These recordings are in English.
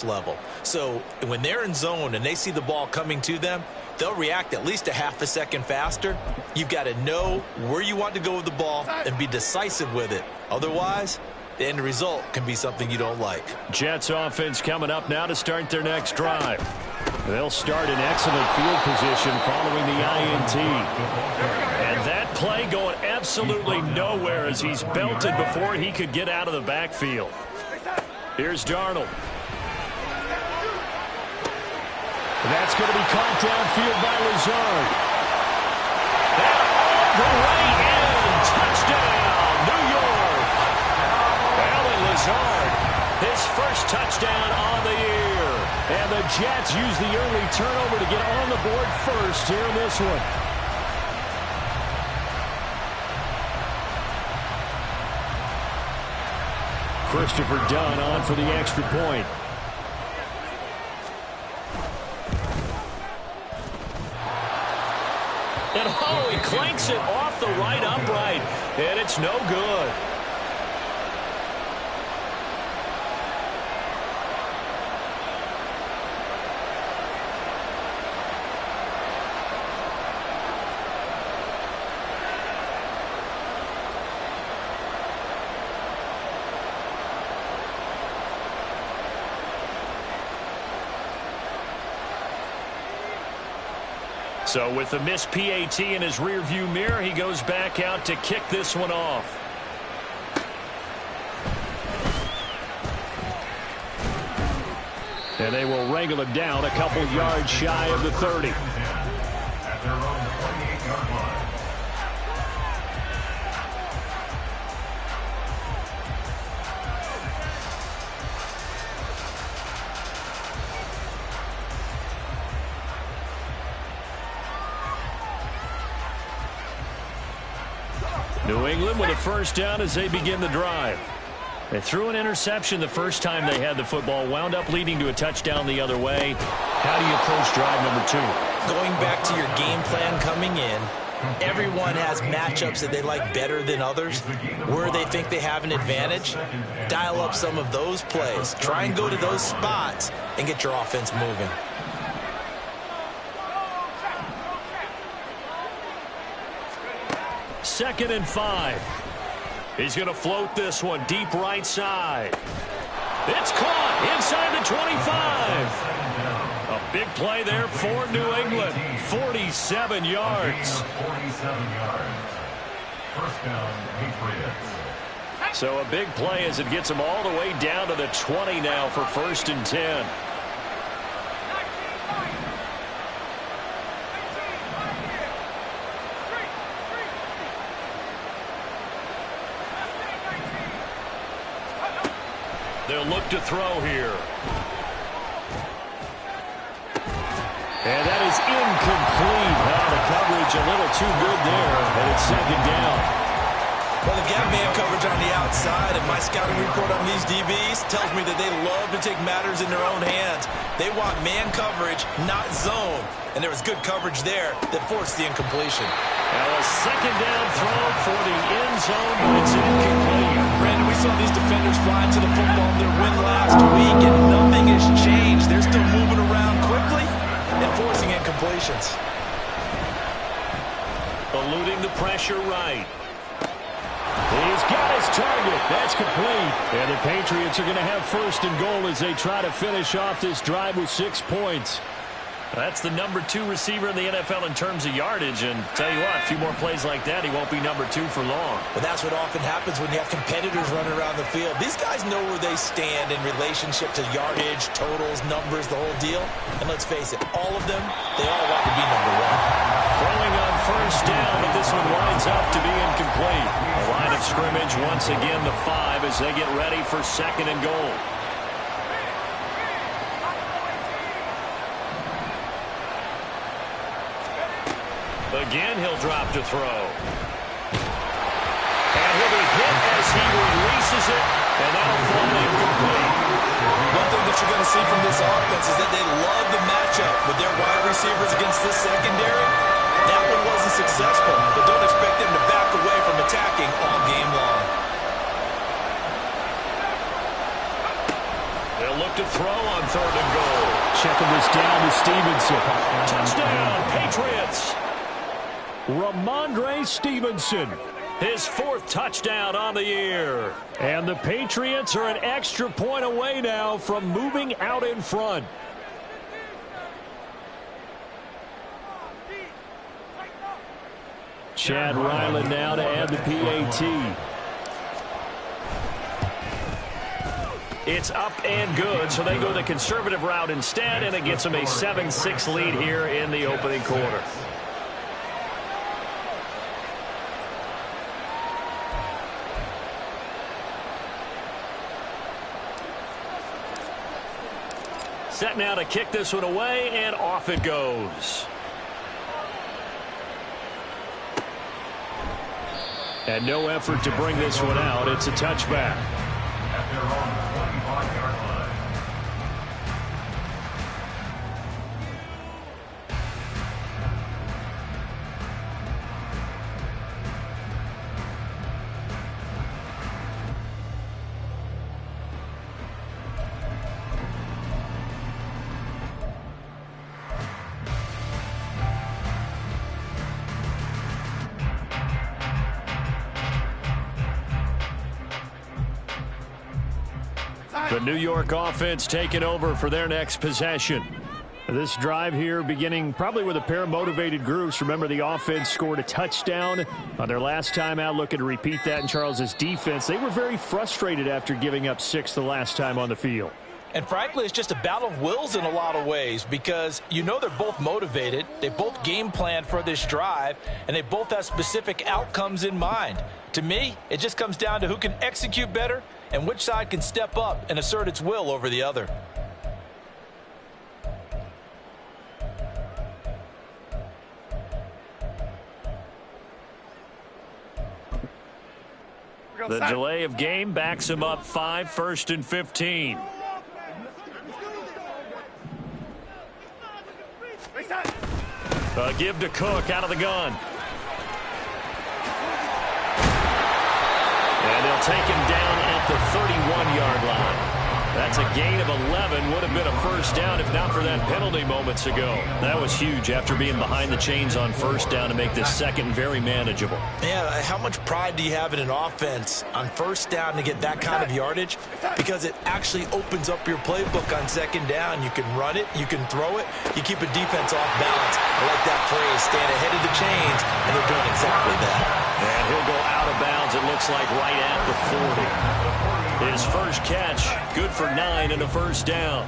level. So when they're in zone and they see the ball coming to them, they'll react at least a half a second faster. You've got to know where you want to go with the ball and be decisive with it. Otherwise, the end result can be something you don't like. Jets offense coming up now to start their next drive. They'll start in excellent field position following the INT. And that play going absolutely nowhere as he's belted before he could get out of the backfield. Here's Darnold. That's going to be caught downfield by Lazard. And all the way in. Touchdown, New York. Alan Lazard, his first touchdown on the year. And the Jets use the early turnover to get on the board first here in this one. Christopher Dunn on for the extra point. And oh, he clanks it off the right upright, and it's no good. So with the missed PAT in his rearview mirror, he goes back out to kick this one off. And they will wrangle him down a couple yards shy of the 30. At their own 28-yard line. New England with a first down as they begin the drive. They threw an interception the first time they had the football, wound up leading to a touchdown the other way. How do you approach drive number 2? Going back to your game plan coming in, everyone has matchups that they like better than others. Where they think they have an advantage, dial up some of those plays. Try and go to those spots and get your offense moving. Second and 5. He's going to float this one deep right side. It's caught inside the 25. A big play there for New England. 47 yards. 47 yards. First down, Patriots. So a big play as it gets him all the way down to the 20 now for first and 10. They'll look to throw here. And that is incomplete. The coverage a little too good there, and it's second down. Well, they've got man coverage on the outside, and my scouting report on these DBs tells me that they love to take matters in their own hands. They want man coverage, not zone. And there was good coverage there that forced the incompletion. Now a second down throw for the end zone, but it's incomplete. Brandon, we saw these defenders fly to the football in their win last week, and nothing has changed. They're still moving around quickly and forcing incompletions. Eluding the pressure right. He's got his target. That's complete. And the Patriots are going to have first and goal as they try to finish off this drive with 6 points. That's the number 2 receiver in the NFL in terms of yardage. And tell you what, a few more plays like that, he won't be number 2 for long. But that's what often happens when you have competitors running around the field. These guys know where they stand in relationship to yardage, totals, numbers, the whole deal. And let's face it, all of them, they all want to be number 1. Throwing on first down, but this one winds up to be incomplete. A line of scrimmage once again the 5 as they get ready for second and goal. Again, he'll drop to throw. And he'll be hit as he releases it, and that'll fall incomplete. One thing that you're going to see from this offense is that they love the matchup with their wide receivers against this secondary. That one wasn't successful, but don't expect them to back away from attacking all game long. They'll look look to throw on 3rd and goal. Checking this down to Stevenson. Touchdown, Patriots. Ramondre Stevenson. His 4th touchdown on the year. And the Patriots are an extra point away now from moving out in front. Chad Ryland now to add the PAT. It's up and good, so they go the conservative route instead, and it gets them a 7-6 lead here in the opening quarter. Set now to kick this one away, and off it goes. And no effort to bring this one out. It's a touchback. At their own 25-yard line. The New York offense taking over for their next possession. This drive here beginning probably with a pair of motivated groups. Remember, the offense scored a touchdown on their last time out. Looking to repeat that in Charles's defense. They were very frustrated after giving up 6 the last time on the field. And frankly, it's just a battle of wills in a lot of ways because you know they're both motivated. They both game plan for this drive, and they both have specific outcomes in mind. To me, it just comes down to who can execute better and which side can step up and assert its will over the other. The delay of game backs him up 5, 1st and 15. Give to Cook out of the gun. And they'll take him down at the 31-yard line. That's a gain of 11. Would have been a first down if not for that penalty moments ago. That was huge after being behind the chains on first down to make this second very manageable. Yeah, how much pride do you have in an offense on first down to get that kind of yardage? Because it actually opens up your playbook on second down. You can run it, you can throw it, you keep a defense off balance. I like that phrase, stand ahead of the chains, and they're doing exactly that. And he'll go out of bounds, it looks like, right at the 40. His first catch, good for 9 and a first down.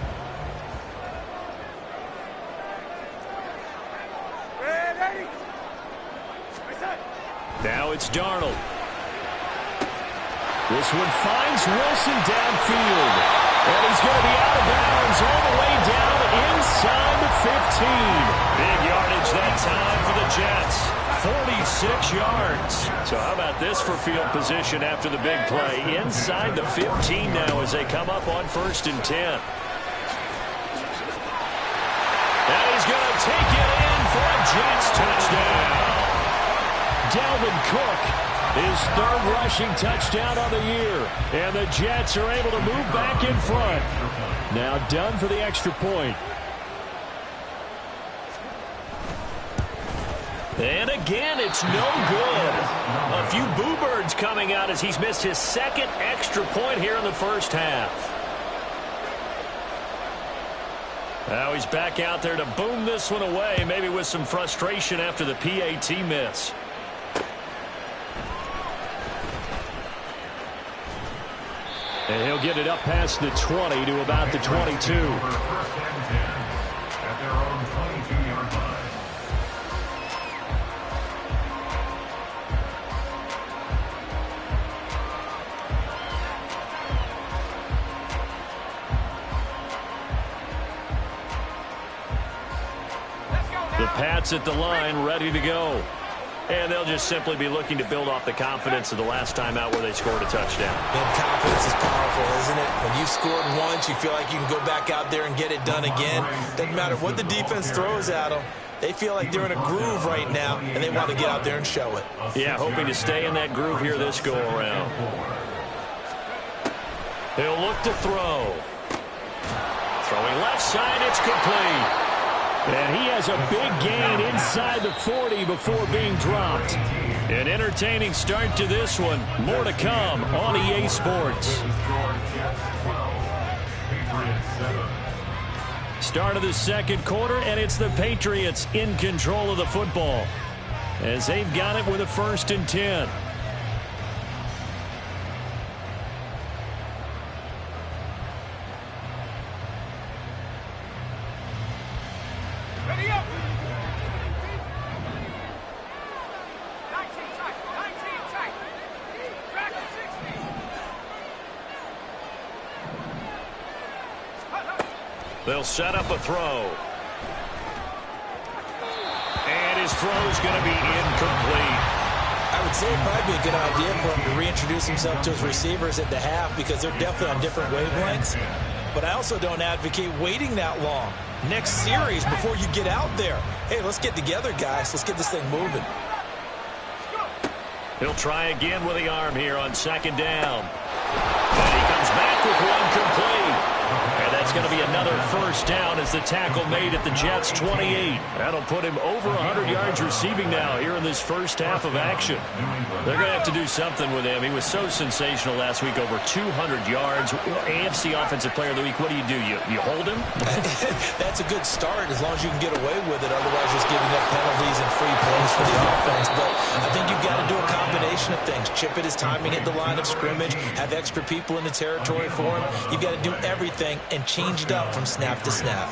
Now it's Darnold. This one finds Wilson downfield. And he's going to be out of bounds all the way down inside the 15. Big yardage that time for the Jets. 46 yards. So how about this for field position after the big play? Inside the 15 now as they come up on 1st and 10. And he's going to take it in for a Jets touchdown. Dalvin Cook, his 3rd rushing touchdown on the year. And the Jets are able to move back in front. Now done for the extra point. And again, it's no good. A few boo birds coming out as he's missed his 2nd extra point here in the first half. Now he's back out there to boom this one away, maybe with some frustration after the PAT miss. And he'll get it up past the 20 to about the 22. At their own 22-yard line. The Pats at the line, ready to go. And they'll just simply be looking to build off the confidence of the last time out where they scored a touchdown. And confidence is powerful, isn't it? When you scored once, you feel like you can go back out there and get it done again. Doesn't matter what the defense throws at them. They feel like they're in a groove right now, and they want to get out there and show it. Yeah, hoping to stay in that groove here this go-around. He'll look to throw. Throwing left side, it's complete. And he has a big gain inside the 40 before being dropped. An entertaining start to this one. More to come on EA Sports. Start of the second quarter, and it's the Patriots in control of the football as they've got it with a 1st and 10. They'll set up a throw. And his throw's going to be incomplete. I would say it'd probably be a good idea for him to reintroduce himself to his receivers at the half because they're definitely on different wavelengths. But I also don't advocate waiting that long. Next series before you get out there. Hey, let's get together, guys. Let's get this thing moving. He'll try again with the arm here on 2nd down. And he comes back with one complete. And that's going to be another 1st down as the tackle made at the Jets' 28. That'll put him over 100 yards receiving now here in this first half of action. They're going to have to do something with him. He was so sensational last week, over 200 yards. AFC Offensive Player of the Week, what do? You hold him? That's a good start as long as you can get away with it. Otherwise, just giving up penalties and free plays for the offense. But I think you've got to do a combination of things. Chip it his timing at the line of scrimmage, have extra people in the territory for him. You've got to do everything and change it up from snap to snap.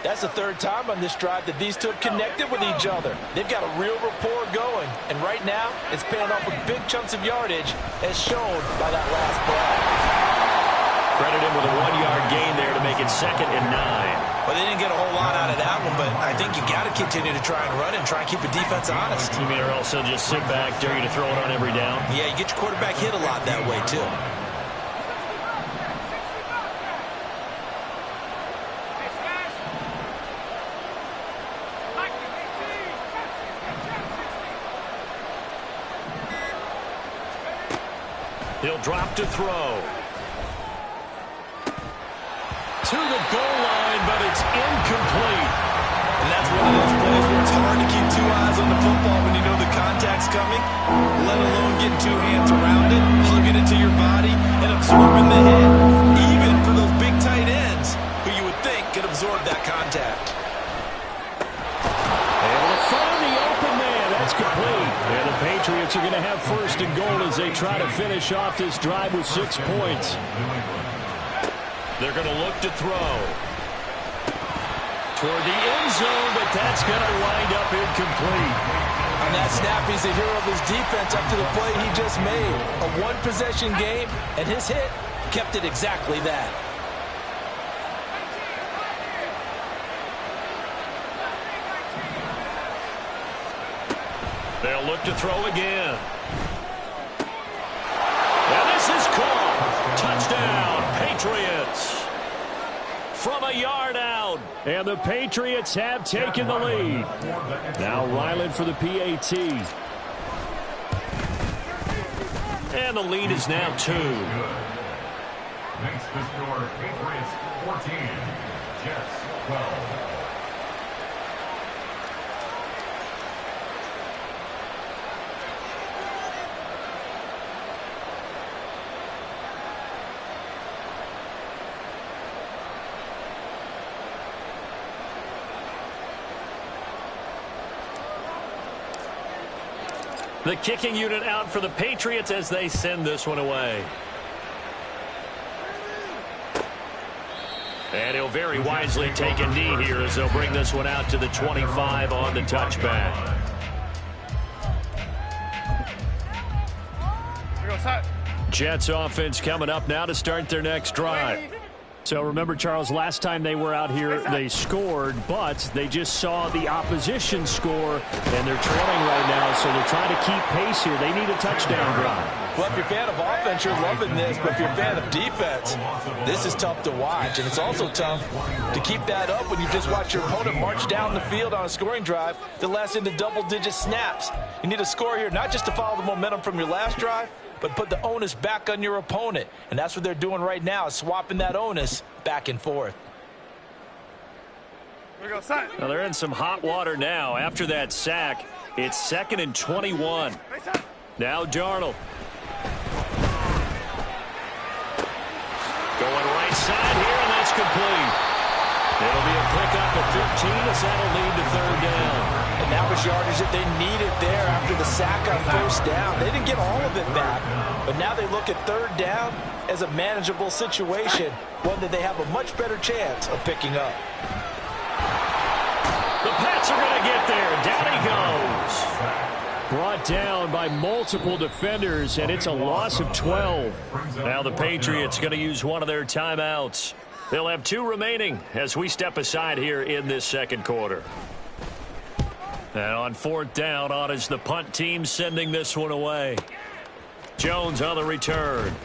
That's the 3rd time on this drive that these two have connected with each other. They've got a real rapport going, and right now it's paying off with big chunks of yardage as shown by that last play. Credit him with a 1-yard gain there to make it 2nd and 9. Well, they didn't get a whole lot out of that one, but I think you got to continue to try and run and try and keep the defense honest. You mean or also just sit back, dare you to throw it on every down? Yeah, you get your quarterback hit a lot that way, too. He'll drop to throw. To the goal line, but it's incomplete. And that's one of those plays where it's hard to keep 2 eyes on the football when you know the contact's coming, let alone getting 2 hands around it, hugging it to your body, and absorbing the hit. Even for those big tight ends, who you would think could absorb that contact. Able to find the open man. That's complete. And the Patriots are going to have 1st and goal as they try to finish off this drive with 6 points. They're going to look to throw. Toward the end zone, but that's going to wind up incomplete. On that snap, he's the hero of his defense up to the play he just made. A 1-possession game, and his hit kept it exactly that. They'll look to throw again. And this is caught. Touchdown, Patriots. From a yard out. And the Patriots have taken the lead. Now Ryland for the PAT. And the lead is now 2. Makes the score Patriots 14, Jets 12. The kicking unit out for the Patriots as they send this one away. And he'll very wisely take a knee here as they'll bring this one out to the 25 on the touchback. Jets offense coming up now to start their next drive. So remember, Charles, last time they were out here, they scored, but they just saw the opposition score, and they're trailing right now, so they're trying to keep pace here. They need a touchdown drive. Well, if you're a fan of offense, you're loving this, but if you're a fan of defense, this is tough to watch, and it's also tough to keep that up when you just watch your opponent march down the field on a scoring drive that lasts into double-digit snaps. You need a score here, not just to follow the momentum from your last drive, but put the onus back on your opponent. And that's what they're doing right now, swapping that onus back and forth. Well, they're in some hot water now. After that sack, it's 2nd and 21. Now Darnold. Going right side here, and that's complete. It'll be a pickup of 15 as that'll lead to 3rd down. And that was yardage that they needed there after the sack on 1st down. They didn't get all of it back, but now they look at 3rd down as a manageable situation, one that they have a much better chance of picking up. The Pats are going to get there. Down he goes. Brought down by multiple defenders, and it's a loss of 12. Now the Patriots going to use one of their timeouts. They'll have 2 remaining as we step aside here in this 2nd quarter. And on 4th down, on is the punt team sending this one away. Jones on the return.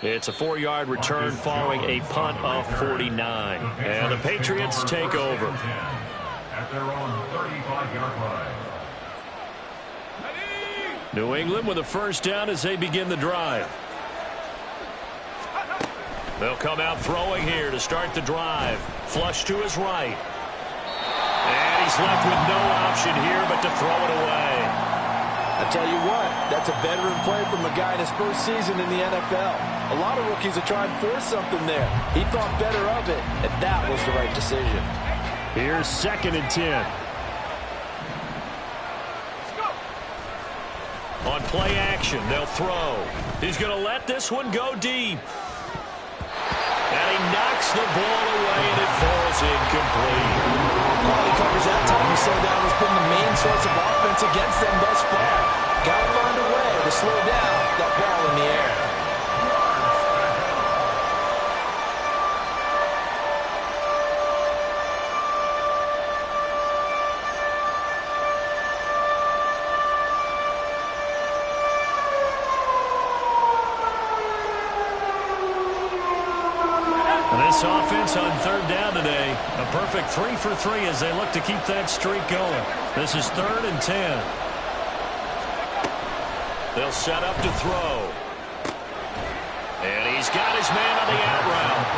It's a 4-yard return following a punt of 49. And the Patriots take over. At their own 35-yard line. New England with a 1st down as they begin the drive. They'll come out throwing here to start the drive. Flush to his right. And he's left with no option here but to throw it away. I tell you what, that's a veteran play from a guy in his first season in the NFL. A lot of rookies are trying to force something there. He thought better of it, and that was the right decision. Here's 2nd and 10. On play action, they'll throw. He's going to let this one go deep. And he knocks the ball away, and it falls incomplete. Quality coverage that time. You saw that has been the main source of offense against them thus far. Got to find a way to slow down that ball in the air. This offense on 3rd down today, a perfect 3 for 3 as they look to keep that streak going. This is 3rd and 10. They'll set up to throw. And he's got his man on the out route.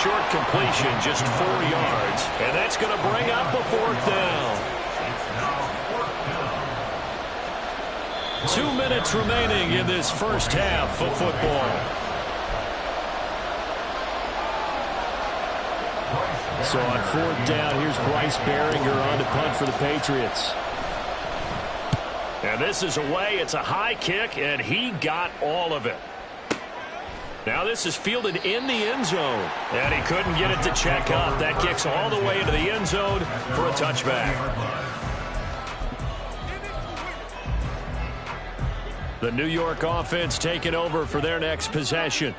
Short completion, just 4 yards. And that's going to bring up a 4th down. 2 minutes remaining in this first half of football. So on 4th down, here's Bryce Behringer on to punt for the Patriots. And this is away. It's a high kick, and he got all of it. Now this is fielded in the end zone. And he couldn't get it to check up. That kicks all the way into the end zone for a touchback. The New York offense taking over for their next possession.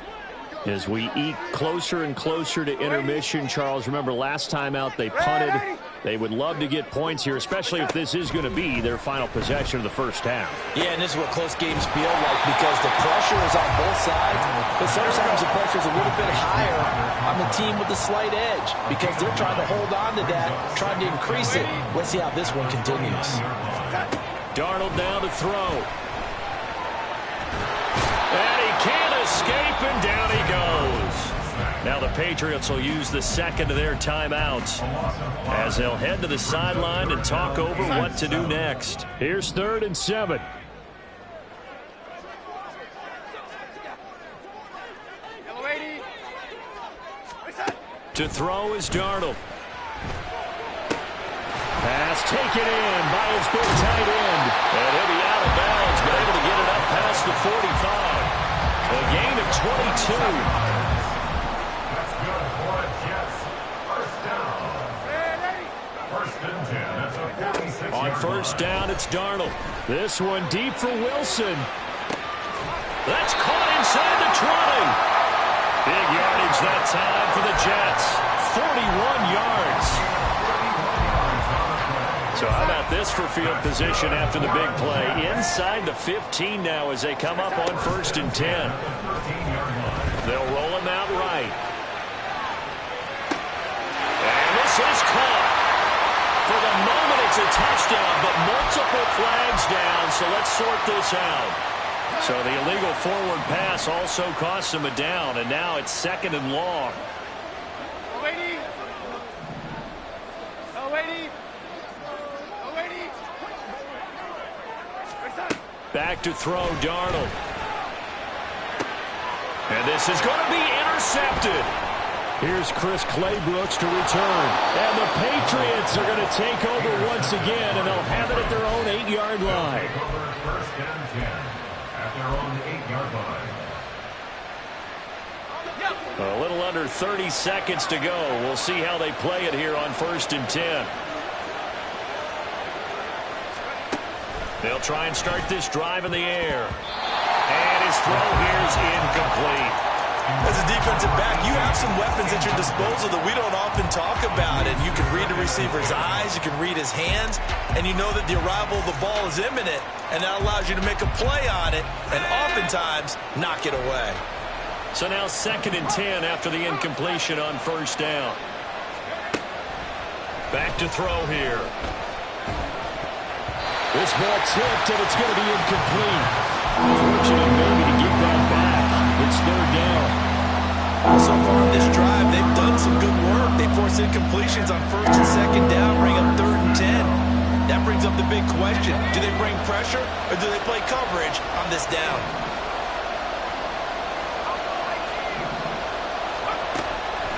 As we eke closer and closer to intermission, Charles, remember last time out they punted. They would love to get points here, especially if this is going to be their final possession of the first half. Yeah, and this is what close games feel like because the pressure is on both sides, but sometimes the pressure is a little bit higher on the team with the slight edge because they're trying to hold on to that, trying to increase it. Let's see how this one continues. Darnold down to throw. And he can't escape, and down he goes. Now the Patriots will use the 2nd of their timeouts as they'll head to the sideline and talk over what to do next. Here's 3rd and 7. To throw is Darnold. Pass taken in by his big tight end. And he'll be out of bounds, but able to get it up past the 45. A gain of 22. That's good for the Jets. First down. 1st and 10. That's a 46. On 1st down, it's Darnold. This one deep for Wilson. That's caught inside the 20. Big yardage that time for the Jets. 41 yards. So how about this for field position after the big play? Inside the 15 now as they come up on 1st and 10. They'll roll him out right. And this is caught. For the moment, it's a touchdown, but multiple flags down, so let's sort this out. So the illegal forward pass also costs him a down, and now it's 2nd and long. Back to throw, Darnold. And this is going to be intercepted. Here's Chris Claybrooks to return. And the Patriots are going to take over once again, and they'll have it at their own 8-yard line. First and 10 at their own 8-yard line. A little under 30 seconds to go. We'll see how they play it here on 1st and 10. They'll try and start this drive in the air. And his throw here is incomplete. As a defensive back, you have some weapons at your disposal that we don't often talk about. And you can read the receiver's eyes, you can read his hands, and you know that the arrival of the ball is imminent. And that allows you to make a play on it and oftentimes knock it away. So now 2nd and 10 after the incompletion on 1st down. Back to throw here. This ball tipped, and it's going to be incomplete. Fortunate maybe to get that back. It's 3rd down. So far in this drive, they've done some good work. They force incompletions on 1st and 2nd down, bring up 3rd and 10. That brings up the big question. Do they bring pressure, or do they play coverage on this down?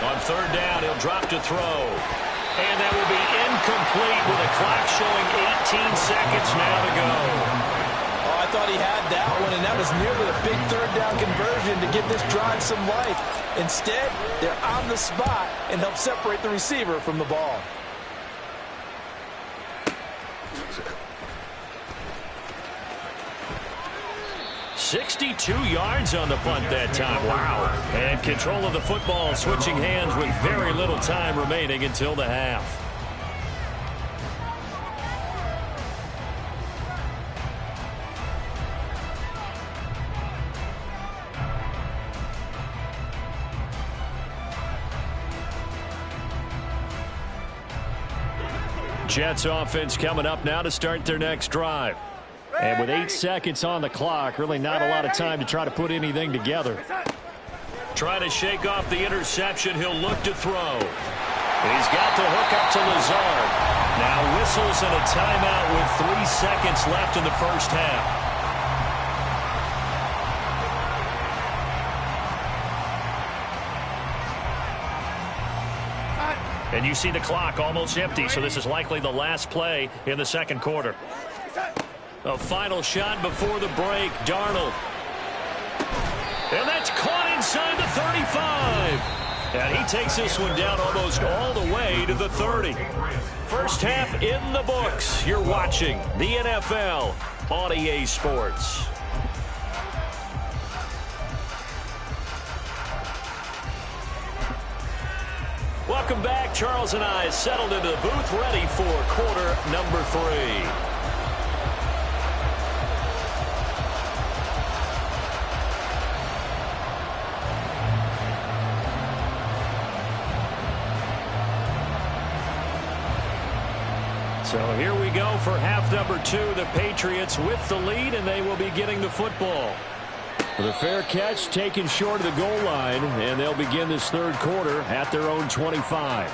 On 3rd down, he'll drop to throw. And that will be incomplete with a clock showing 18 seconds now to go. Oh, I thought he had that one, and that was nearly a big 3rd down conversion to give this drive some life. Instead, they're on the spot and help separate the receiver from the ball. $62 yards on the punt that time. Wow. And control of the football switching hands with very little time remaining until the half. Jets offense coming up now to start their next drive. And with 8 seconds on the clock, really not a lot of time to try to put anything together. Trying to shake off the interception, he'll look to throw. And he's got the hook up to Lazard. Now whistles and a timeout with 3 seconds left in the 1st half. And you see the clock almost empty, so this is likely the last play in the 2nd quarter. A final shot before the break, Darnold. And that's caught inside the 35. And he takes this one down almost all the way to the 30. First half in the books. You're watching the NFL on EA Sports. Welcome back. Charles and I settled into the booth, ready for quarter number 3. So here we go for half number 2. The Patriots with the lead, and they will be getting the football. The fair catch taken short of the goal line, and they'll begin this 3rd quarter at their own 25.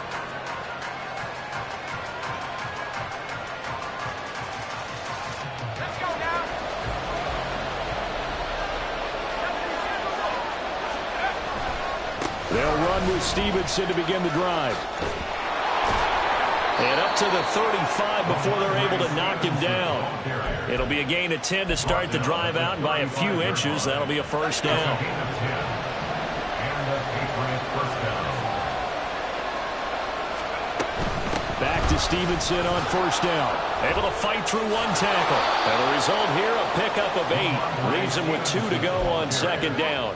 They'll run with Stevenson to begin the drive. And up to the 35 before they're able to knock him down. It'll be a gain of 10 to start the drive out, and by a few inches, that'll be a 1st down. Back to Stevenson on 1st down. Able to fight through 1 tackle. And the result here, a pickup of 8. Leaves him with 2 to go on 2nd down.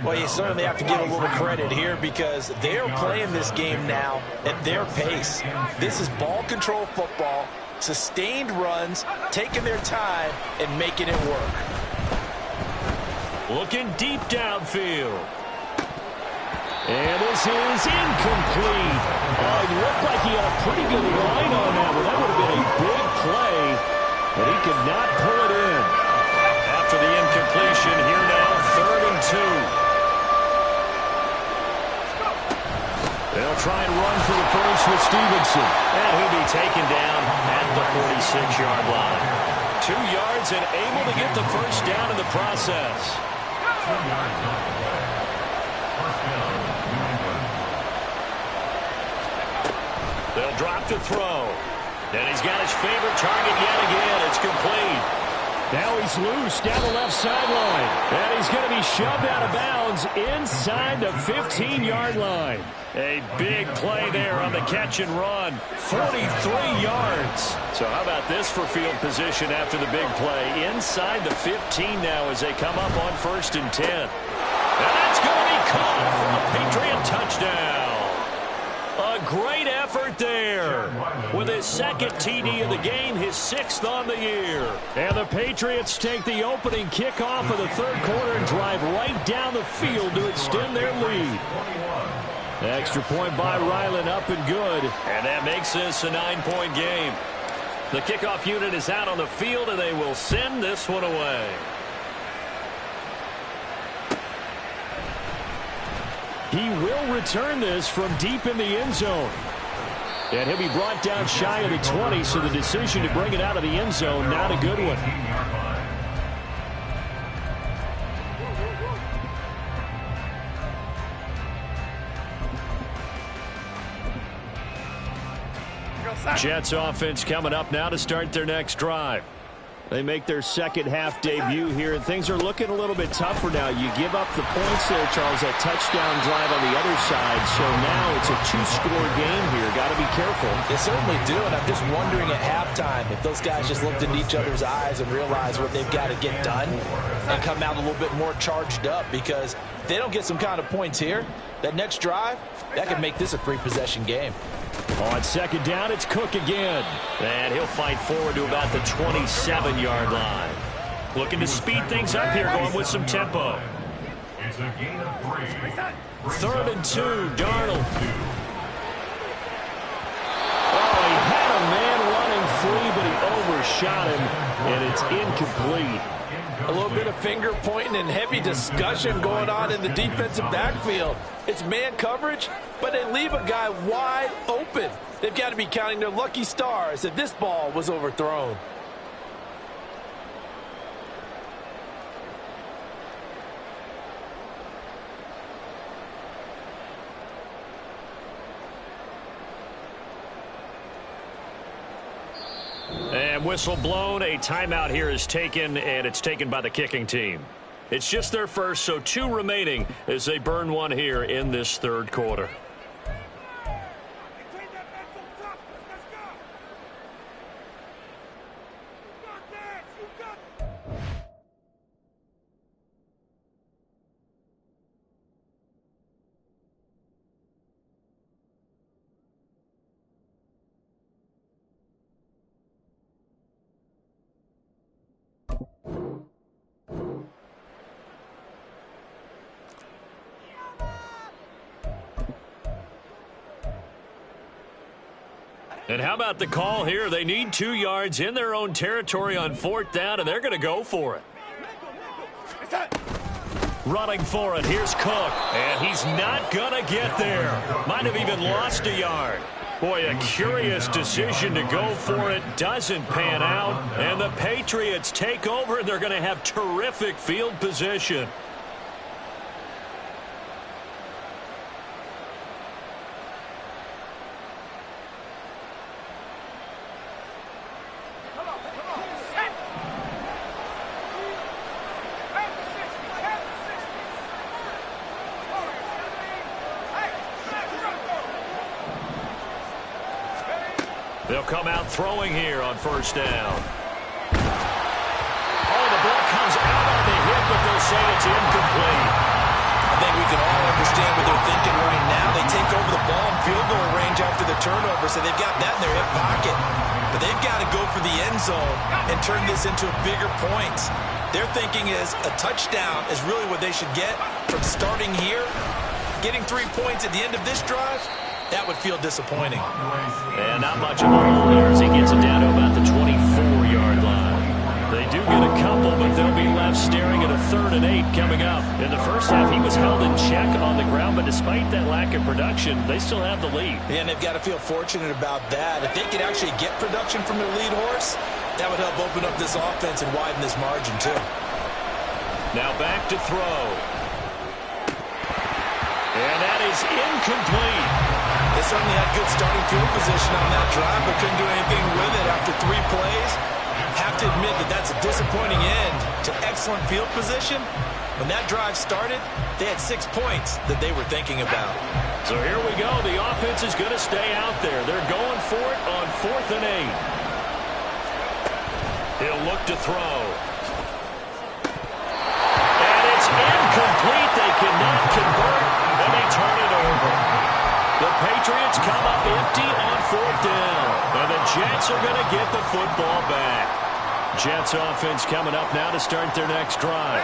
Well, you certainly have to give a little credit here because they're playing this game now at their pace. This is ball control football, sustained runs, taking their time, and making it work. Looking deep downfield. And this is incomplete. It looked like he had a pretty good line on that one. That would have been a big play, but he could not pull it in. After the completion. Here now, 3rd and 2. They'll try and run for the first with Stevenson. And he'll be taken down at the 46-yard line. 2 yards and able to get the first down in the process. 2 yards on the play. First down, New England. They'll drop to throw. And he's got his favorite target yet again. It's complete. Now he's loose down the left sideline. And he's going to be shoved out of bounds inside the 15-yard line. A big play there on the catch and run. 43 yards. So how about this for field position after the big play? Inside the 15 now as they come up on 1st and 10. And that's going to be caught for a Patriot touchdown. A great effort there. With his 2nd TD of the game, his 6th on the year. And the Patriots take the opening kickoff of the 3rd quarter and drive right down the field to extend their lead. Extra point by Ryland, up and good. And that makes this a 9-point game. The kickoff unit is out on the field, and they will send this one away. He will return this from deep in the end zone. And he'll be brought down shy of the 20, so the decision to bring it out of the end zone, not a good one. Jets offense coming up now to start their next drive. They make their second half debut here, and things are looking a little bit tougher now. You give up the points there, Charles, that touchdown drive on the other side. So now it's a 2-score game here. Got to be careful. They certainly do, and I'm just wondering at halftime if those guys just looked into each other's eyes and realized what they've got to get done and come out a little bit more charged up, because if they don't get some kind of points here, that next drive, that could make this a 3-possession game. On 2nd down, it's Cook again. And he'll fight forward to about the 27-yard line. Looking to speed things up here, going with some tempo. It's a gain of 3. 3rd and 2, Darnold. Oh, he had a man running free, but he overshot him, and it's incomplete. A little bit of finger pointing and heavy discussion going on in the defensive backfield. It's man coverage, but they leave a guy wide open. They've got to be counting their lucky stars that this ball was overthrown. And whistle blown. A timeout here is taken, and it's taken by the kicking team. It's just their first, so 2 remaining as they burn one here in this 3rd quarter. And how about the call here? They need 2 yards in their own territory on 4th down, and they're going to go for it. Running for it. Here's Cook. And he's not going to get there. Might have even lost a yard. Boy, a curious decision to go for it. Doesn't pan out. And the Patriots take over, and they're going to have terrific field position. They'll come out throwing here on 1st down. Oh, the ball comes out on the hit, but they'll say it's incomplete. I think we can all understand what they're thinking right now. They take over the ball in field goal range after the turnover, so they've got that in their hip pocket. But they've got to go for the end zone and turn this into bigger points. Their thinking is a touchdown is really what they should get from starting here. Getting 3 points at the end of this drive, that would feel disappointing. And not much of a hole there as he gets it down to about the 24-yard line. They do get a couple, but they'll be left staring at a 3rd and 8 coming up. In the first half, he was held in check on the ground, but despite that lack of production, they still have the lead. Yeah, and they've got to feel fortunate about that. If they could actually get production from their lead horse, that would help open up this offense and widen this margin, too. Now back to throw. And that is incomplete. They certainly had good starting field position on that drive, but couldn't do anything with it after 3 plays. Have to admit that that's a disappointing end to excellent field position. When that drive started, they had 6 points that they were thinking about. So here we go. The offense is going to stay out there. They're going for it on 4th and 8. He'll look to throw. And it's incomplete. They cannot convert, and they turn it over. The Patriots come up empty on 4th down, and the Jets are going to get the football back. Jets offense coming up now to start their next drive.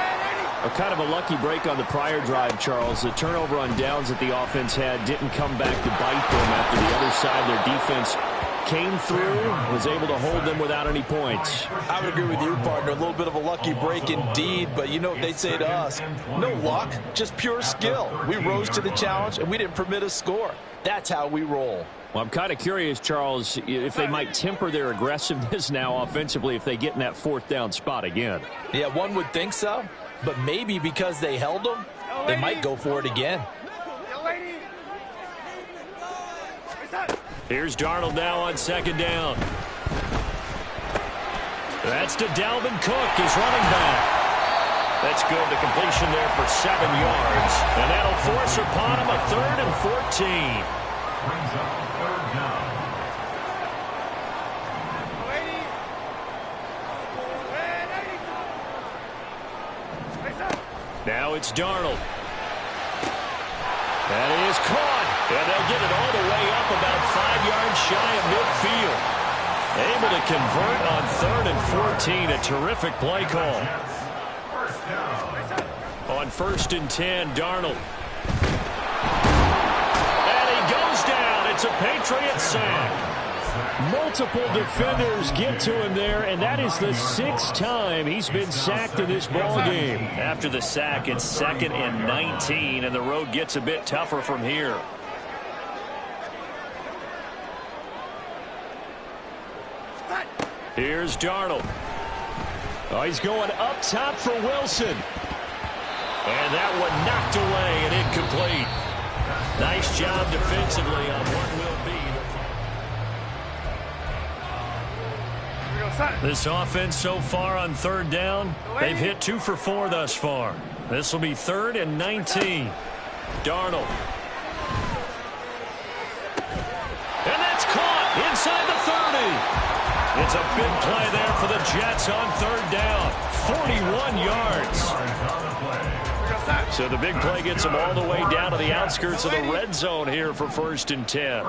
A kind of a lucky break on the prior drive, Charles. The turnover on downs that the offense had didn't come back to bite them after the other side. Their defense came through, was able to hold them without any points. I would agree with you, partner. A little bit of a lucky break indeed, but you know what they'd say to us. No luck, just pure skill. We rose to the challenge, and we didn't permit a score. That's how we roll. Well, I'm kind of curious, Charles, if they might temper their aggressiveness now offensively if they get in that 4th down spot again. Yeah, one would think so, but maybe because they held them, they might go for it again. Here's Darnold now on 2nd down. That's to Dalvin Cook, his running back. That's good. The completion there for 7 yards. And that'll force upon him a 3rd and 14. Brings up 3rd down. Now it's Darnold. That is caught. And they'll get it all the way up about 5 yards shy of midfield. Able to convert on 3rd and 14. A terrific play call. On 1st and 10, Darnold. And he goes down. It's a Patriot sack. Multiple defenders get to him there, and that is the 6th time he's been sacked in this ball game. After the sack, it's 2nd and 19, and the road gets a bit tougher from here. Here's Darnold. Oh, he's going up top for Wilson. And that one knocked away and incomplete. Nice job defensively on what will be. This offense so far on 3rd down, they've hit 2 for 4 thus far. This will be 3rd and 19. Darnold. And that's caught inside the 30. It's a big play there for the Jets on 3rd down. 41 yards. So the big play gets them all the way down to the outskirts of the red zone here for 1st and 10.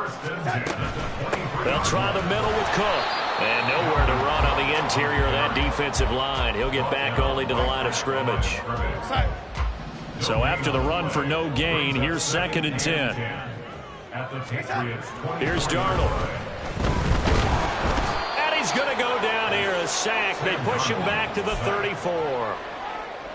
They'll try the middle with Cook. And nowhere to run on the interior of that defensive line. He'll get back only to the line of scrimmage. So after the run for no gain, here's 2nd and 10. Here's Darnold. And he's going to go down here, a sack. They push him back to the 34.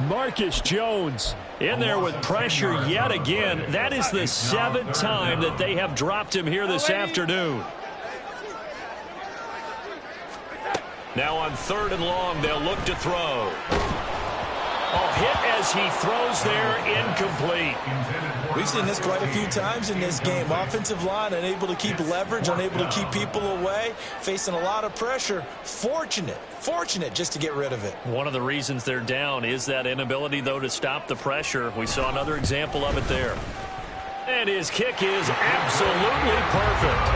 Marcus Jones in there with pressure yet again. That is the 7th time that they have dropped him here this afternoon. Now on 3rd and long, they'll look to throw. Oh, hit as he throws there, incomplete. We've seen this quite a few times in this game. Offensive line unable to keep leverage, unable to keep people away, facing a lot of pressure. Fortunate just to get rid of it. One of the reasons they're down is that inability, though, to stop the pressure. We saw another example of it there. And his kick is absolutely perfect.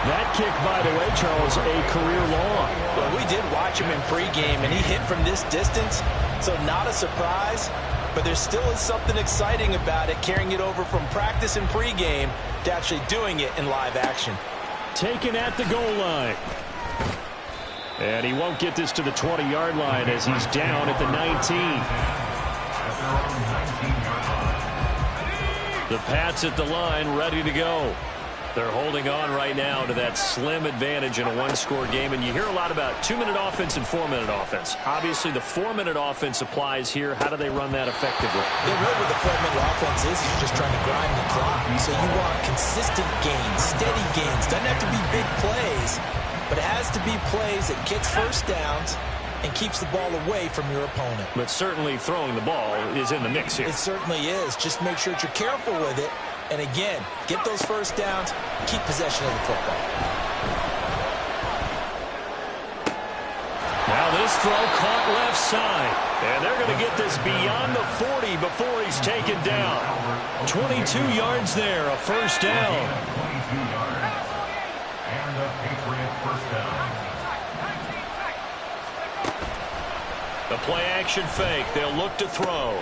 That kick, by the way, Charles, a career long. Well, we did watch him in pregame, and he hit from this distance, so not a surprise. But there still is something exciting about it, carrying it over from practice and pregame to actually doing it in live action. Taken at the goal line. And he won't get this to the 20-yard line as he's down at the 19. The Pats at the line, ready to go. They're holding on right now to that slim advantage in a one-score game, and you hear a lot about 2-minute offense and 4-minute offense. Obviously, the 4-minute offense applies here. How do they run that effectively? Yeah, really what the 4-minute offense is you're just trying to grind the clock. So you want consistent gains, steady gains. Doesn't have to be big plays, but it has to be plays that gets first downs and keeps the ball away from your opponent. But certainly throwing the ball is in the mix here. It certainly is. Just make sure that you're careful with it. And again, get those first downs, keep possession of the football. Now this throw caught left side. And they're going to get this beyond the 40 before he's taken down. 22 yards there, a first down. 22 yards. And a Patriot first down. The play action fake. They'll look to throw.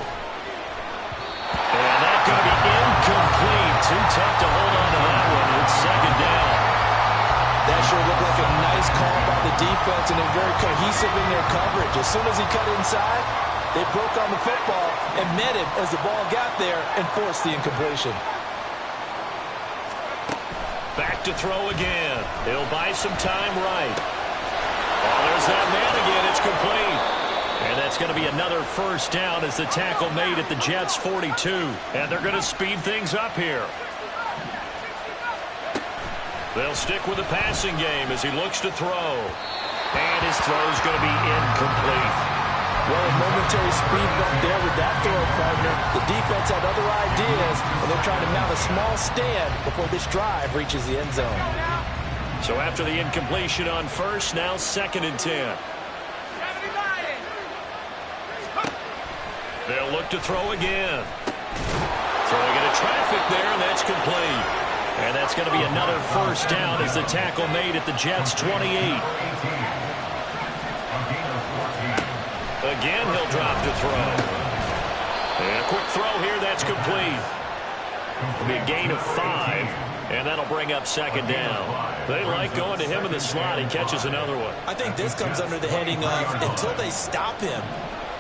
And that's going to be incomplete. Too tough to hold on to that one. It's second down. That sure looked like a nice call by the defense, and they're very cohesive in their coverage. As soon as he cut inside, they broke on the football and met him as the ball got there and forced the incompletion. Back to throw again. He'll buy some time right. Oh, there's that man again. It's complete. And that's going to be another first down as the tackle made at the Jets' 42. And they're going to speed things up here. They'll stick with the passing game as he looks to throw. And his throw's going to be incomplete. Well, a momentary speed bump there with that throw, partner. The defense had other ideas, and they're trying to mount a small stand before this drive reaches the end zone. So after the incompletion on first, now 2nd and 10. They'll look to throw again. Throwing into traffic there, and that's complete. And that's going to be another first down as the tackle made at the Jets' 28. Again, he'll drop to throw. And a quick throw here, that's complete. It'll be a gain of 5, and that'll bring up second down. They like going to him in the slot. He catches another one. I think this comes under the heading of until they stop him,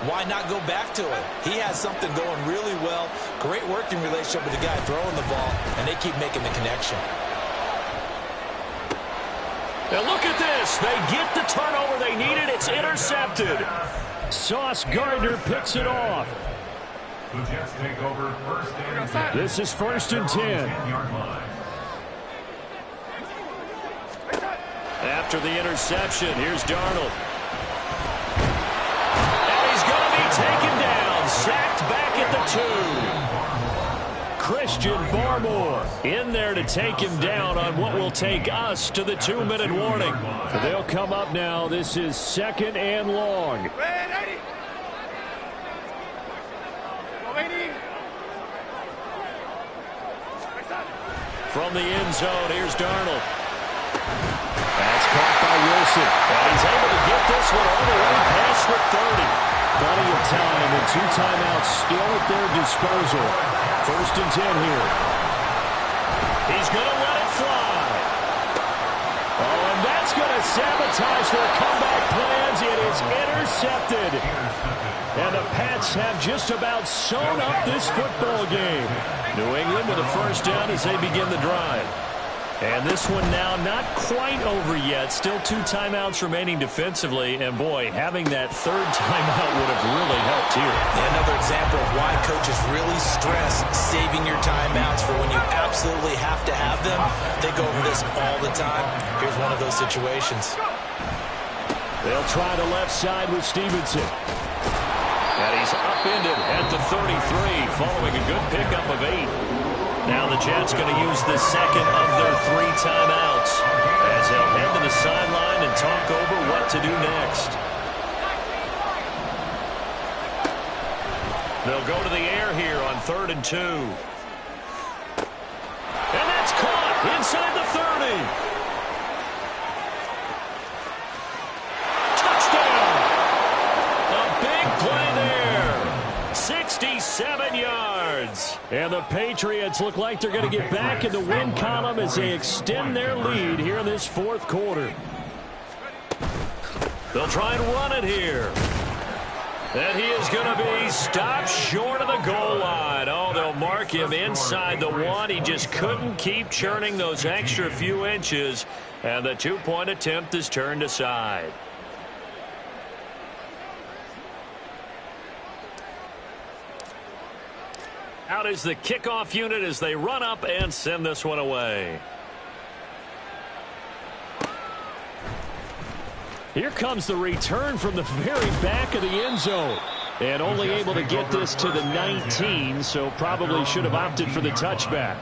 why not go back to it? He has something going really well. Great working relationship with the guy throwing the ball, and they keep making the connection. Now look at this. They get the turnover they needed. It's intercepted. Sauce Gardner picks it off. The Jets take over first and 10. This is 1st and 10. After the interception, here's Darnold. Taken down, sacked back at the 2. Christian Barmore in there to take him down on what will take us to the 2-minute warning. They'll come up now. This is 2nd and long. From the end zone, here's Darnold. That's caught by Wilson. And he's able to get this one all the way past the 30. Plenty of time and 2 timeouts still at their disposal. 1st and 10 here. He's going to let it fly. Oh, and that's going to sabotage their comeback plans. It is intercepted. And the Pats have just about sewn up this football game. New England with a first down as they begin the drive. And this one now not quite over yet. Still 2 timeouts remaining defensively. And, boy, having that 3rd timeout would have really helped here. Yeah, another example of why coaches really stress saving your timeouts for when you absolutely have to have them. They go over this all the time. Here's one of those situations. They'll try the left side with Stevenson. And he's upended at the 33 following a good pickup of 8. Now the Jets going to use the 2nd of their 3 timeouts as they'll head to the sideline and talk over what to do next. They'll go to the air here on 3rd and 2. And that's caught inside the 30. Play there. 67 yards. And the Patriots look like they're going to get back in the win column as they extend their lead here in this 4th quarter. They'll try and run it here. And he is going to be stopped short of the goal line. Oh, they'll They'll mark him inside the 1. He just couldn't keep churning those extra few inches, and the two-point attempt is turned aside. Out is the kickoff unit as they run up and send this one away. Here comes the return from the very back of the end zone. And only able to get this to the 19, so probably should have opted for the touchback.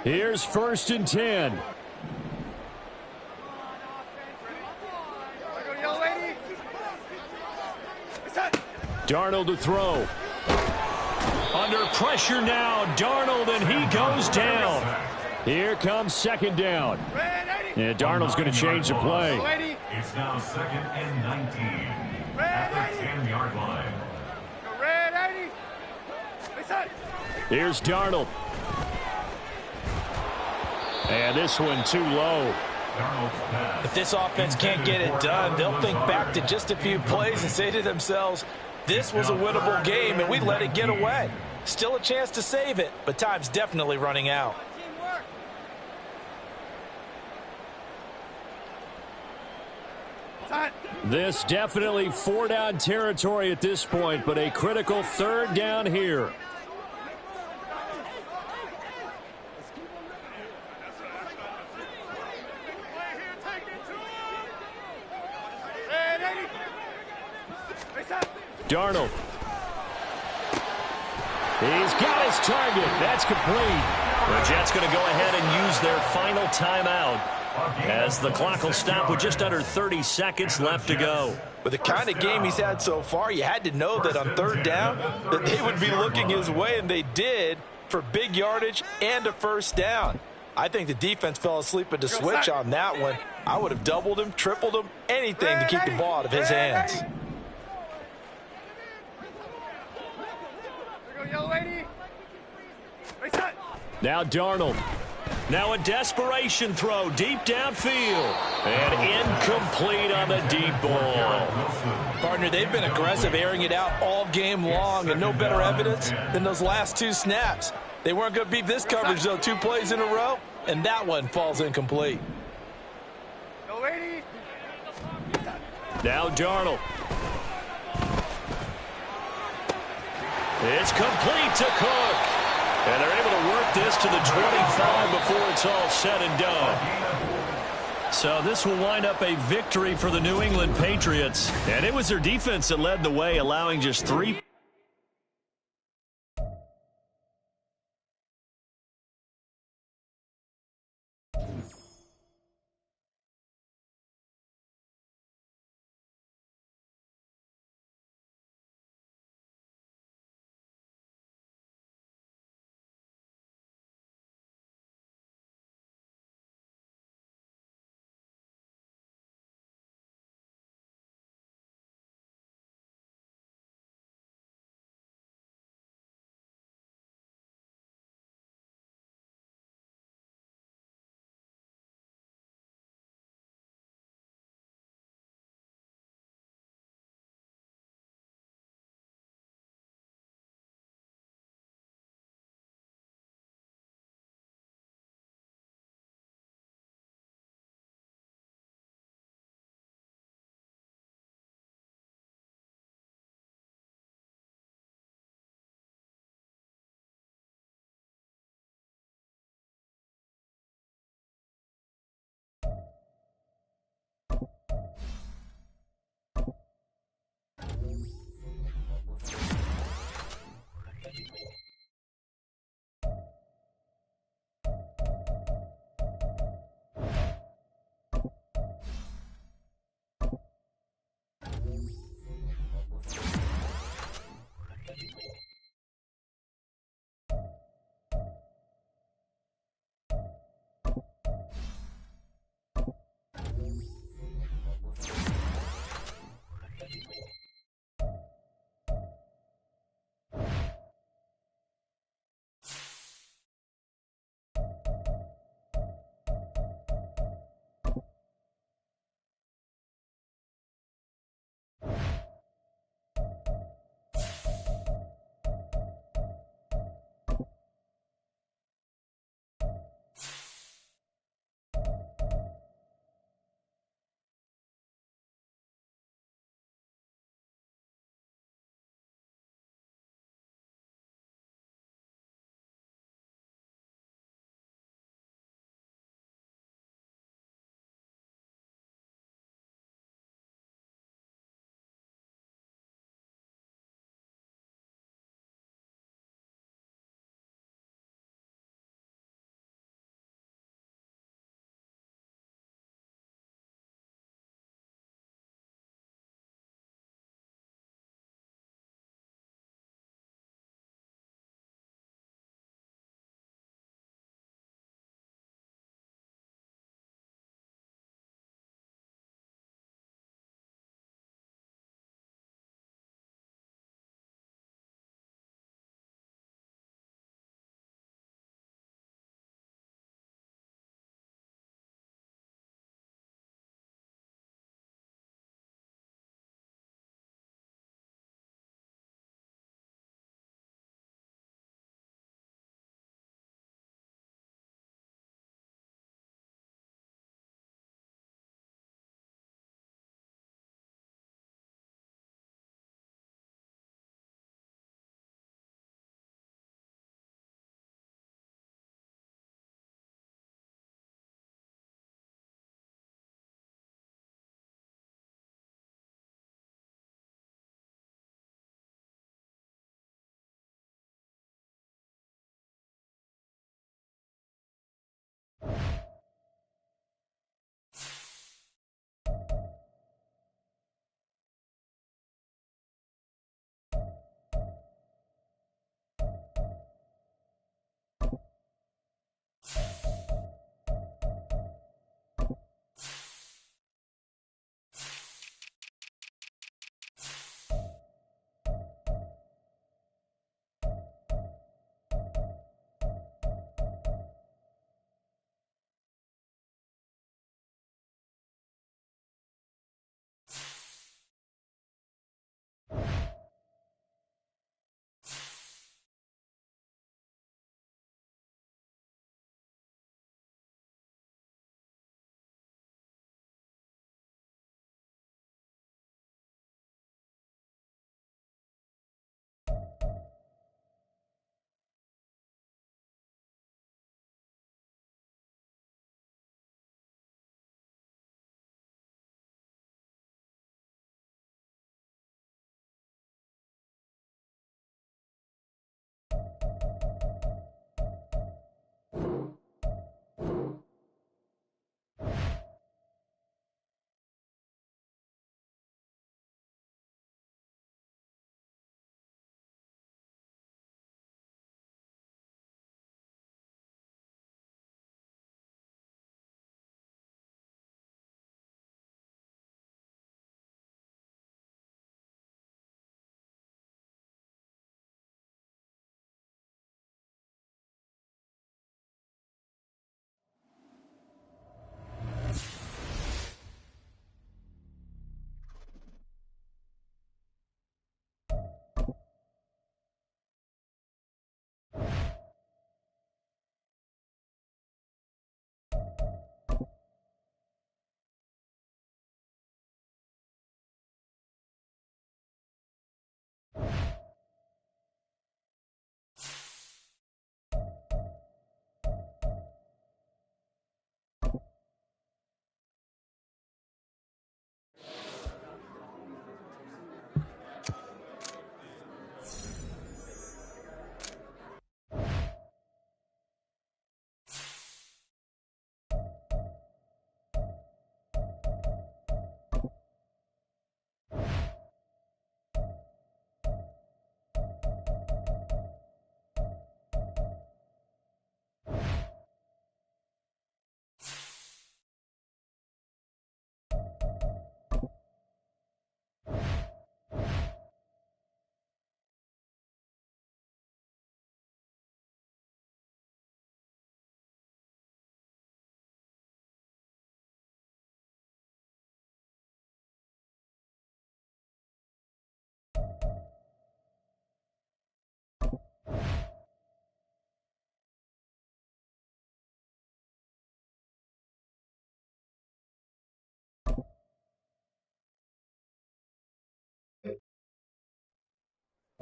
Here's 1st and 10. Darnold to throw. Under pressure now, Darnold, and he goes down. Here comes 2nd down. And Darnold's going to change the play. It's now 2nd and 19 at the 10-yard line. Here's Darnold. And this one too low. If this offense can't get it done, they'll think back to just a few plays and say to themselves, this was a winnable game, and we let it get away. Still a chance to save it, but time's definitely running out. This definitely 4-down territory at this point, but a critical 3rd down here. Darnold. He's got his target. That's complete. The Jets going to go ahead and use their final timeout as the clock will stop with just under 30 seconds left to go. With the kind of game he's had so far, you had to know that on 3rd down that they would be looking his way, and they did for big yardage and a 1st down. I think the defense fell asleep at the switch on that one. I would have doubled him, tripled him, anything to keep the ball out of his hands. Now Darnold. Now a desperation throw deep downfield. And incomplete on the deep ball. Partner, they've been aggressive, airing it out all game long, and no better evidence than those last 2 snaps. They weren't going to beat this coverage, though, 2 plays in a row, and that one falls incomplete. Now Darnold. It's complete to Cook. And they're able to work this to the 25 before it's all said and done. So this will wind up a victory for the New England Patriots. And it was their defense that led the way, allowing just 3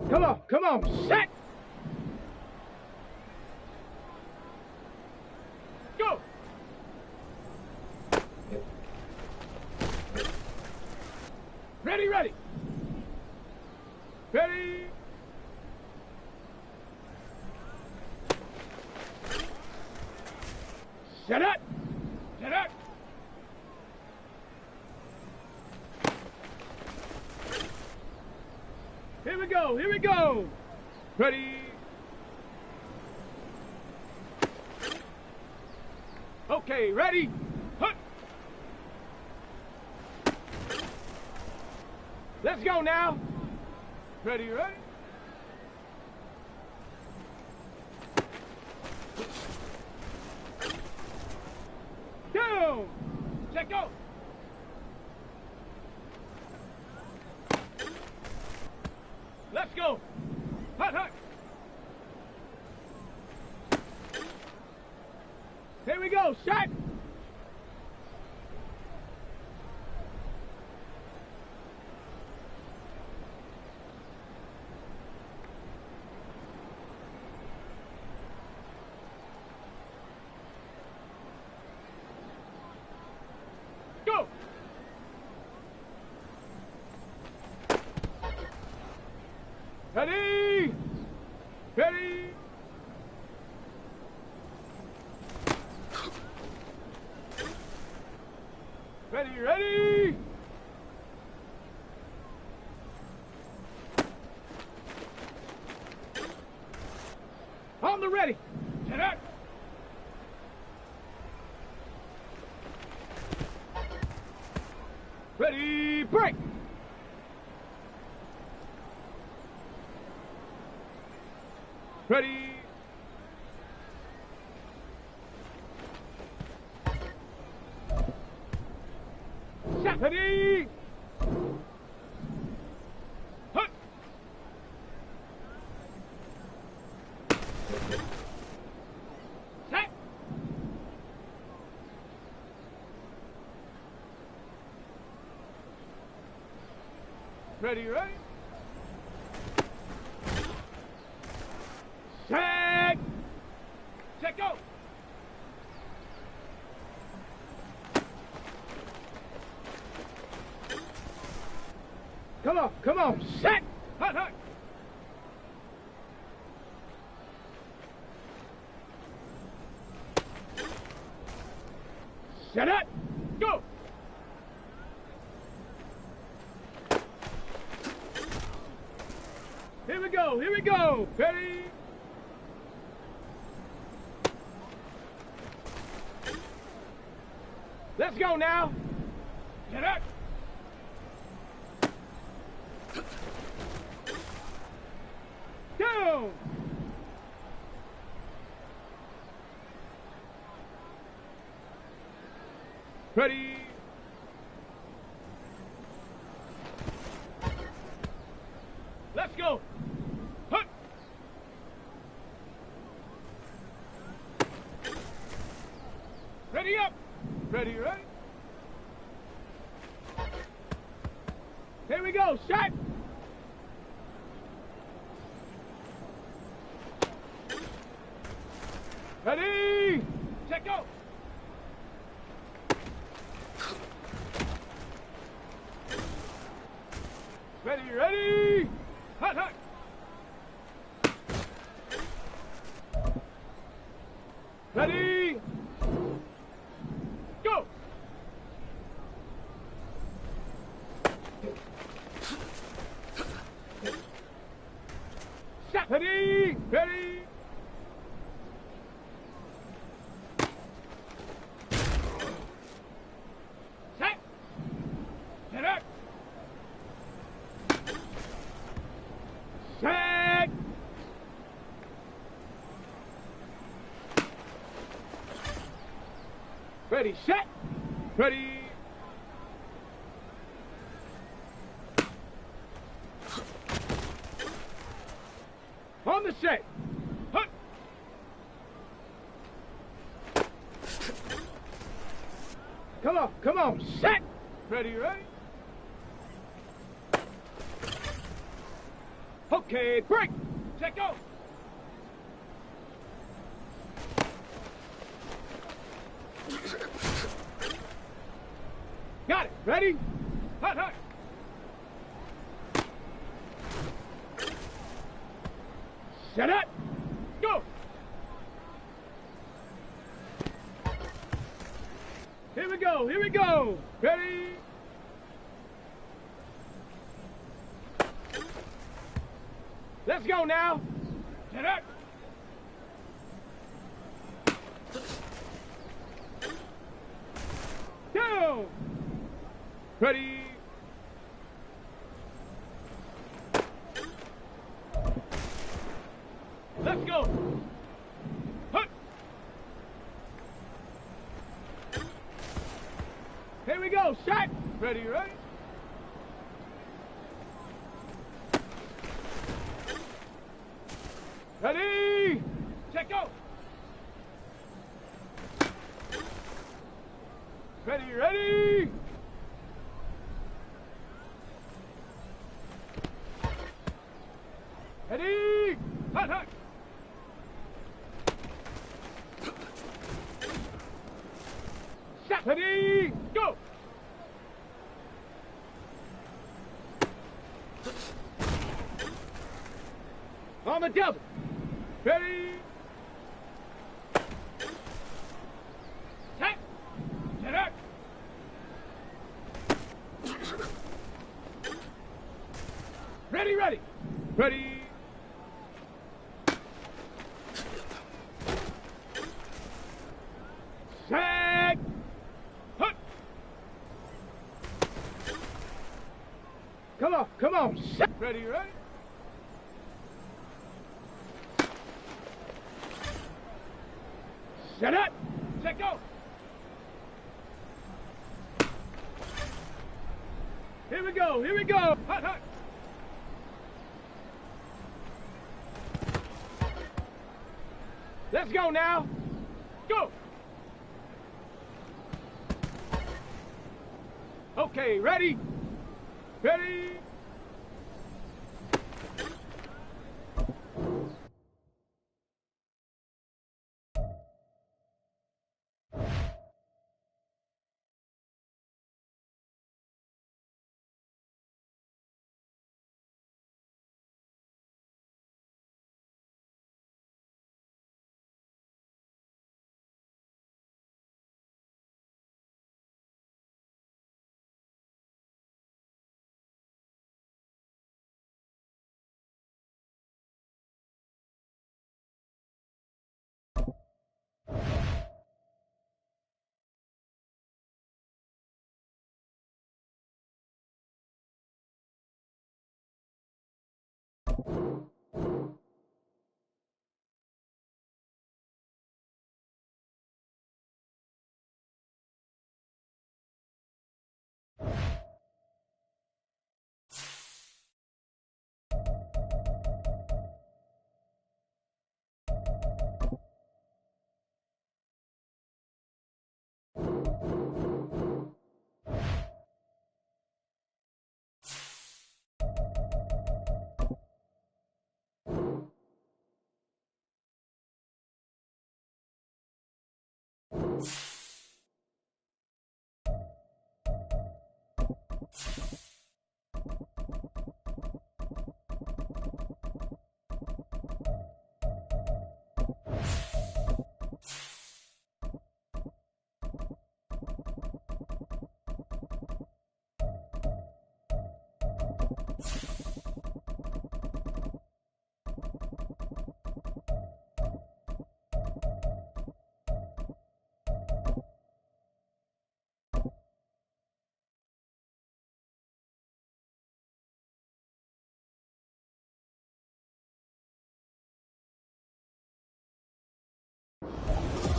Come on, set! Go! Ready, ready! Ready! Set up! Set up! Here we go, here we go! Ready! Okay, ready? Hut! Let's go now! Ready, ready? Down! Check go! Let's go! Hut, hut! Here we go, shot! Go! Ready! Ready! Ready, ready! On the ready! Set up! Ready, break! Ready! Set! Ready! Hut! Set! Ready, ready? Set! Set, go! Come on, set! Hut, hut! Set up! Go! Here we go, here we go! Ready? Let's go now! Get up! Down! Ready? Let's go! Hut! Ready up! Ready, ready? Here we go, shot! Ready? Check go! Ready, ready? Hut, hut! Ready? Go! Shot! Ready? Ready? Set! Set up! Set! Ready, set! Ready! On the set! Hut! Come on, set! Ready, ready? Okay. Okay, break. Check go. Got it. Ready? Hot, hot. Set up. Go. Here we go. Here we go. Ready? Let's go now. Set up. Go. Ready. Let's go. Hut. Here we go. Shot. Ready, ready. Ready. Check go. Ready, ready. Ready. Hut, hut. Shot. Ready. Go. On the double. Ready. Set. Set up. Ready, ready. Ready. Set. Hut. Come on, come on. Set. Ready, ready. Set up. Set go. Here we go. Here we go. Hut, hut. Let's go now. Go. Okay, ready? Ready?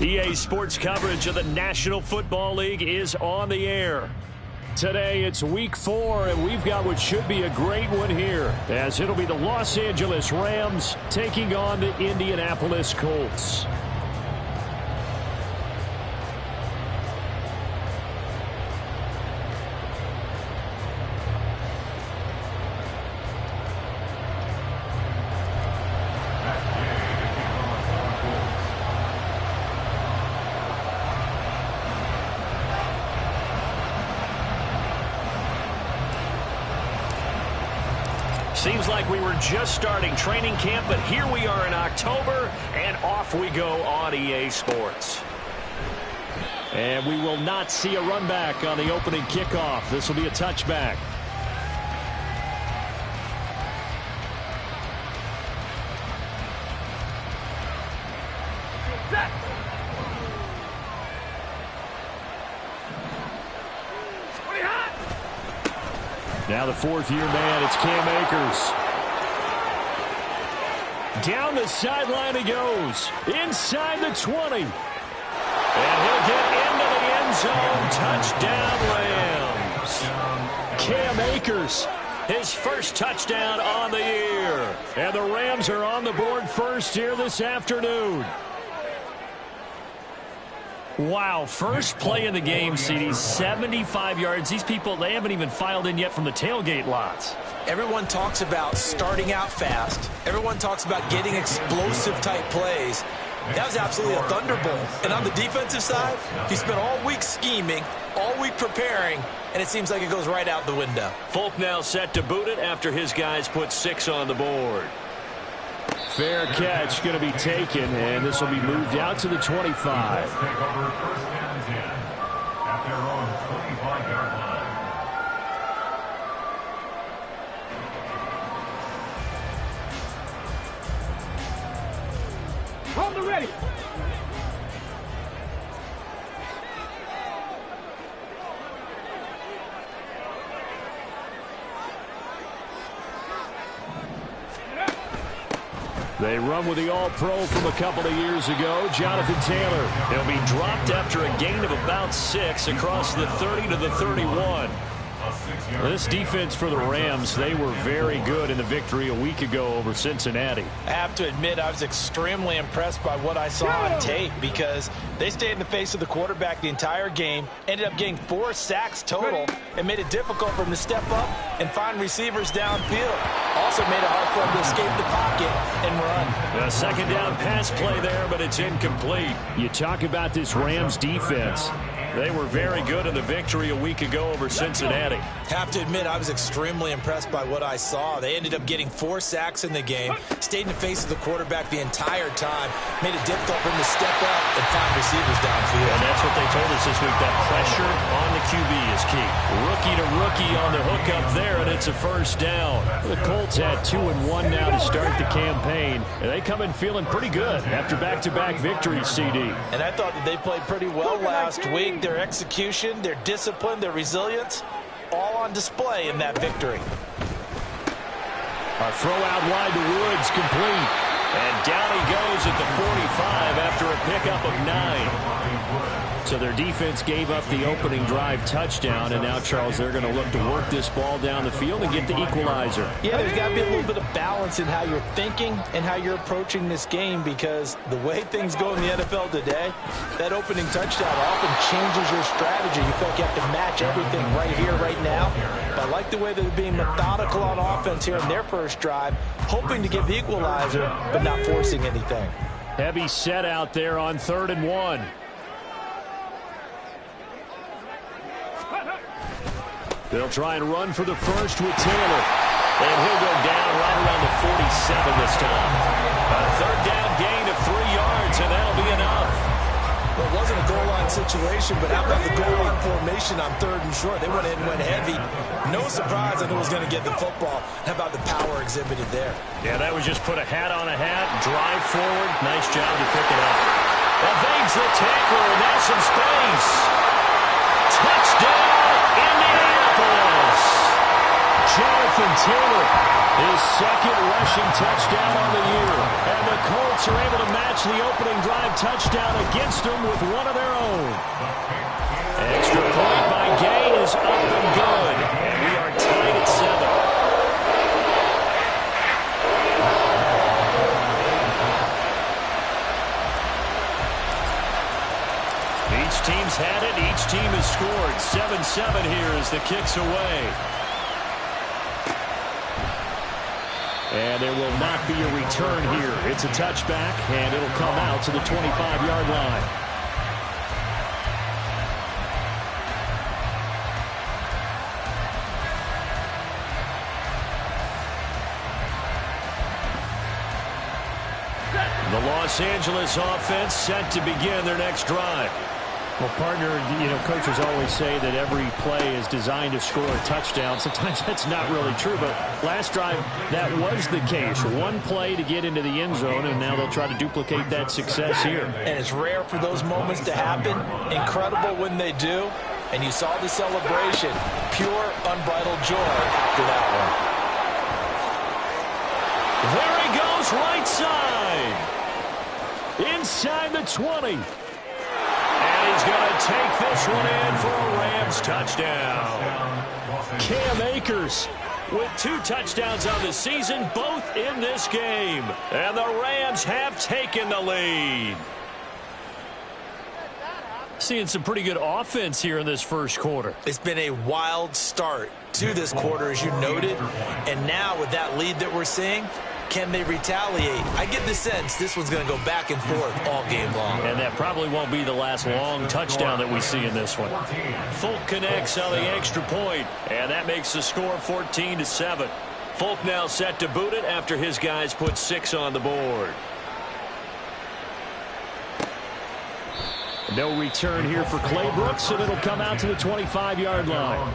EA Sports coverage of the National Football League is on the air. Today, it's Week 4, and we've got what should be a great one here, as it'll be the Los Angeles Rams taking on the Indianapolis Colts. Seems like we were just starting training camp, but here we are in October, and off we go on EA Sports. And we will not see a run back on the opening kickoff. This will be a touchback. Now the fourth-year man, it's Cam Akers. Down the sideline he goes. Inside the 20. And he'll get into the end zone. Touchdown, Rams. Cam Akers, his first touchdown on the year. And the Rams are on the board first here this afternoon. Wow, first play in the game, CD, 75 yards. These people, they haven't even filed in yet from the tailgate lots. Everyone talks about starting out fast. Everyone talks about getting explosive-type plays. That was absolutely a thunderbolt. And on the defensive side, he spent all week scheming, all week preparing, and it seems like it goes right out the window. Folk now set to boot it after his guys put 6 on the board. Fair catch going to be taken, and this will be moved out to the 25. Take over first and 10 at their own 25-yard line. On the ready. They run with the All-Pro from a couple of years ago, Jonathan Taylor. He'll be dropped after a gain of about 6 across the 30 to the 31. This defense for the Rams, they were very good in the victory a week ago over Cincinnati. I have to admit, I was extremely impressed by what I saw on tape because they stayed in the face of the quarterback the entire game, ended up getting 4 sacks total, and made it difficult for him to step up and find receivers downfield. Also made it hard for him to escape the pocket and run. A second down pass play there, but it's incomplete. You talk about this Rams defense. They were very good in the victory a week ago over Cincinnati. Have to admit, I was extremely impressed by what I saw. They ended up getting 4 sacks in the game, stayed in the face of the quarterback the entire time, made it difficult for him to step up and find receivers downfield. And that's what they told us this week, that pressure on the QB is key. Rookie to rookie on the hook up there, and it's a first down. The Colts had 2-1 now to start the campaign, and they come in feeling pretty good after back-to-back victories, CD. And I thought that they played pretty well last week. Their execution, their discipline, their resilience, all on display in that victory. A throw out wide to Woods, complete. And down he goes at the 45 after a pickup of 9. So their defense gave up the opening drive touchdown, and now, Charles, they're going to look to work this ball down the field and get the equalizer. Yeah, there's got to be a little bit of balance in how you're thinking and how you're approaching this game, because the way things go in the NFL today, that opening touchdown often changes your strategy. You feel like you have to match everything right here, right now. But I like the way they're being methodical on offense here in their first drive, hoping to get the equalizer, but not forcing anything. Heavy set out there on 3rd and 1. They'll try and run for the first with Taylor. And he'll go down right around the 47 this time. A 3rd down gain of 3 yards, and that'll be enough. Well, it wasn't a goal line situation, but how about the goal line formation on 3rd and short? They went in, went heavy. No surprise on who was going to get the football. How about the power exhibited there? Yeah, that was just put a hat on a hat, drive forward. Nice job to pick it up. Evades the tackle, and that's some space. Touchdown, Indianapolis. Jonathan Taylor, his 2nd rushing touchdown on the year. And the Colts are able to match the opening drive touchdown against them with one of their own. Extra point by Gay is up and good. And we are tied at 7. Each team's had it. Each team has scored. 7-7 here as the kick's away. And there will not be a return here. It's a touchback, and it'll come out to the 25-yard line. The Los Angeles offense set to begin their next drive. Well, partner, coaches always say that every play is designed to score a touchdown. Sometimes that's not really true, but last drive, that was the case. One play to get into the end zone, and now they'll try to duplicate that success here. And it's rare for those moments to happen. Incredible when they do. And you saw the celebration. Pure, unbridled joy after that one. There he goes, right side. Inside the 20. And he's going to take this one in for a Rams touchdown. Cam Akers with 2 touchdowns on the season, both in this game. And the Rams have taken the lead. Seeing some pretty good offense here in this first quarter. It's been a wild start to this quarter, as you noted. And now with that lead that we're seeing, can they retaliate? I get the sense this one's going to go back and forth all game long. And that probably won't be the last long touchdown that we see in this one. Folk connects on the extra point, and that makes the score 14-7. Folk now set to boot it after his guys put 6 on the board. No return here for Clay Brooks, and it'll come out to the 25-yard line.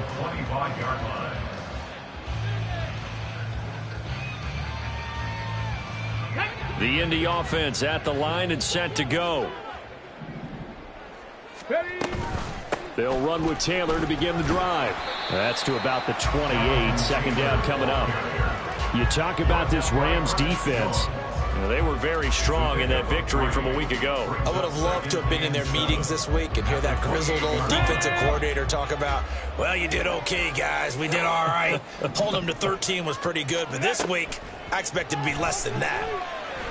The Indy offense at the line and set to go. They'll run with Taylor to begin the drive. That's to about the 28. Second down coming up. You talk about this Rams defense. Well, they were very strong in that victory from a week ago. I would have loved to have been in their meetings this week and hear that grizzled old defensive coordinator talk about, well, you did okay, guys. We did all right. Hold them to 13 was pretty good, but this week I expected to be less than that.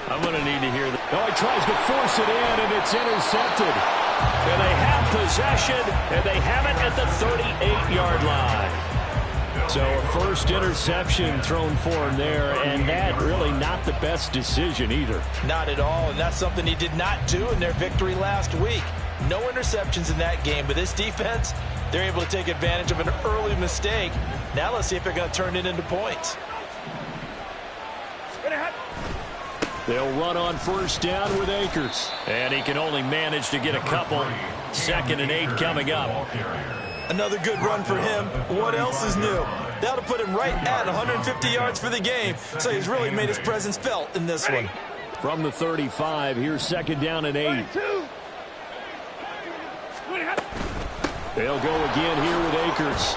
I'm going to need to hear that. Oh, he tries to force it in, and it's intercepted. And they have possession, and they have it at the 38-yard line. So a first interception thrown for him there, and that really not the best decision either. Not at all, and that's something he did not do in their victory last week. No interceptions in that game, but this defense, they're able to take advantage of an early mistake. Now let's see if they're going to turn it into points. They'll run on first down with Akers. And he can only manage to get a couple. 2nd and 8 coming up. Another good run for him. What else is new? That'll put him right at 150 yards for the game. So he's really made his presence felt in this one. From the 35, here's 2nd down and 8. They'll go again here with Akers.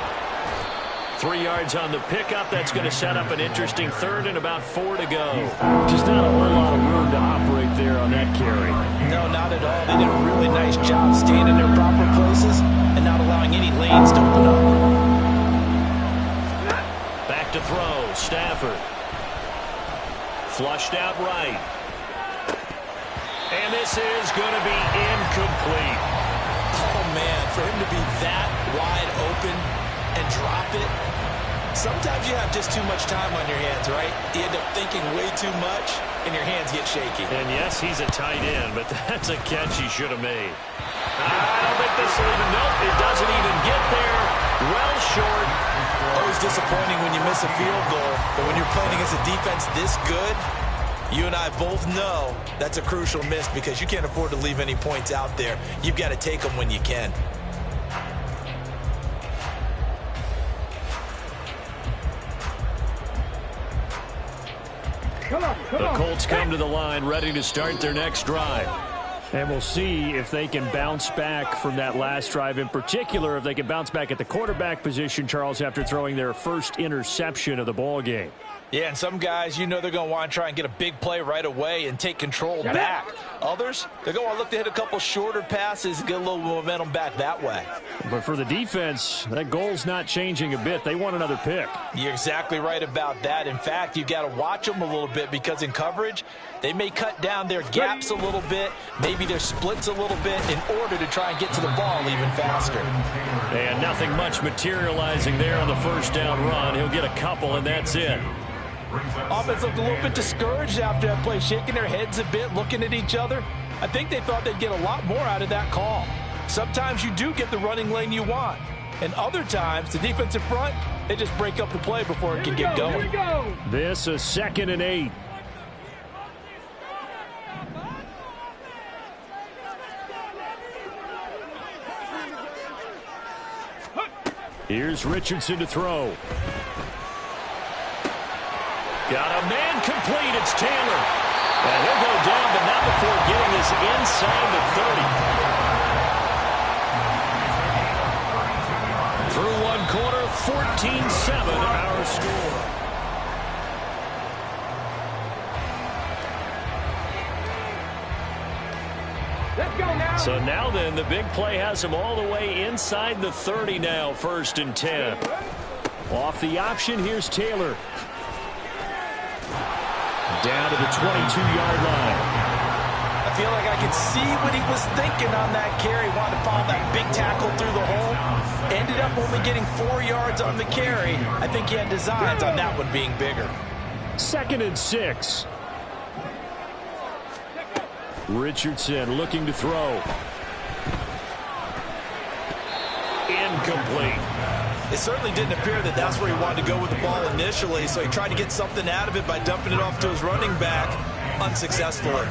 3 yards on the pickup. That's going to set up an interesting 3rd and about 4 to go. Just not a whole lot of room to operate there on that carry. No, not at all. They did a really nice job staying in their proper places and not allowing any lanes to open up. Back to throw. Stafford. Flushed out right. And this is going to be incomplete. Oh, man, for him to be that wide open and drop it. Sometimes you have just too much time on your hands, right? You end up thinking way too much, and your hands get shaky. And yes, he's a tight end, but that's a catch he should have made. I don't think this will even, nope, it doesn't even get there. Well short. Always disappointing when you miss a field goal, but when you're playing against a defense this good, you and I both know that's a crucial miss because you can't afford to leave any points out there. You've got to take them when you can. The Colts come to the line ready to start their next drive. And we'll see if they can bounce back from that last drive. In particular, if they can bounce back at the quarterback position, Charles, after throwing their first interception of the ball game. Yeah, and some guys, you know they're going to want to try and get a big play right away and take control back. Others, they're going to want to look to hit a couple shorter passes and get a little momentum back that way. But for the defense, that goal's not changing a bit. They want another pick. You're exactly right about that. In fact, you got to watch them a little bit because in coverage, they may cut down their gaps a little bit, maybe their splits a little bit in order to try and get to the ball even faster. And nothing much materializing there on the first down run. He'll get a couple, and that's it. Offense looked a little bit discouraged after that play, shaking their heads a bit, looking at each other. I think they thought they'd get a lot more out of that call. Sometimes you do get the running lane you want. And other times, the defensive front, they just break up the play before it can get going. This is 2nd and 8. Here's Richardson to throw. Got a man complete. It's Taylor. And he'll go down, but not before getting this inside the 30. Through one quarter, 14-7 our score. Let's go now. So now then, the big play has him all the way inside the 30 now, 1st and 10. Off the option, here's Taylor. Down to the 22-yard line. I feel like I could see what he was thinking on that carry. Wanted to follow that big tackle through the hole. Ended up only getting 4 yards on the carry. I think he had designs on that one being bigger. 2nd and 6. Richardson looking to throw. Incomplete. It certainly didn't appear that that's where he wanted to go with the ball initially, so he tried to get something out of it by dumping it off to his running back unsuccessfully.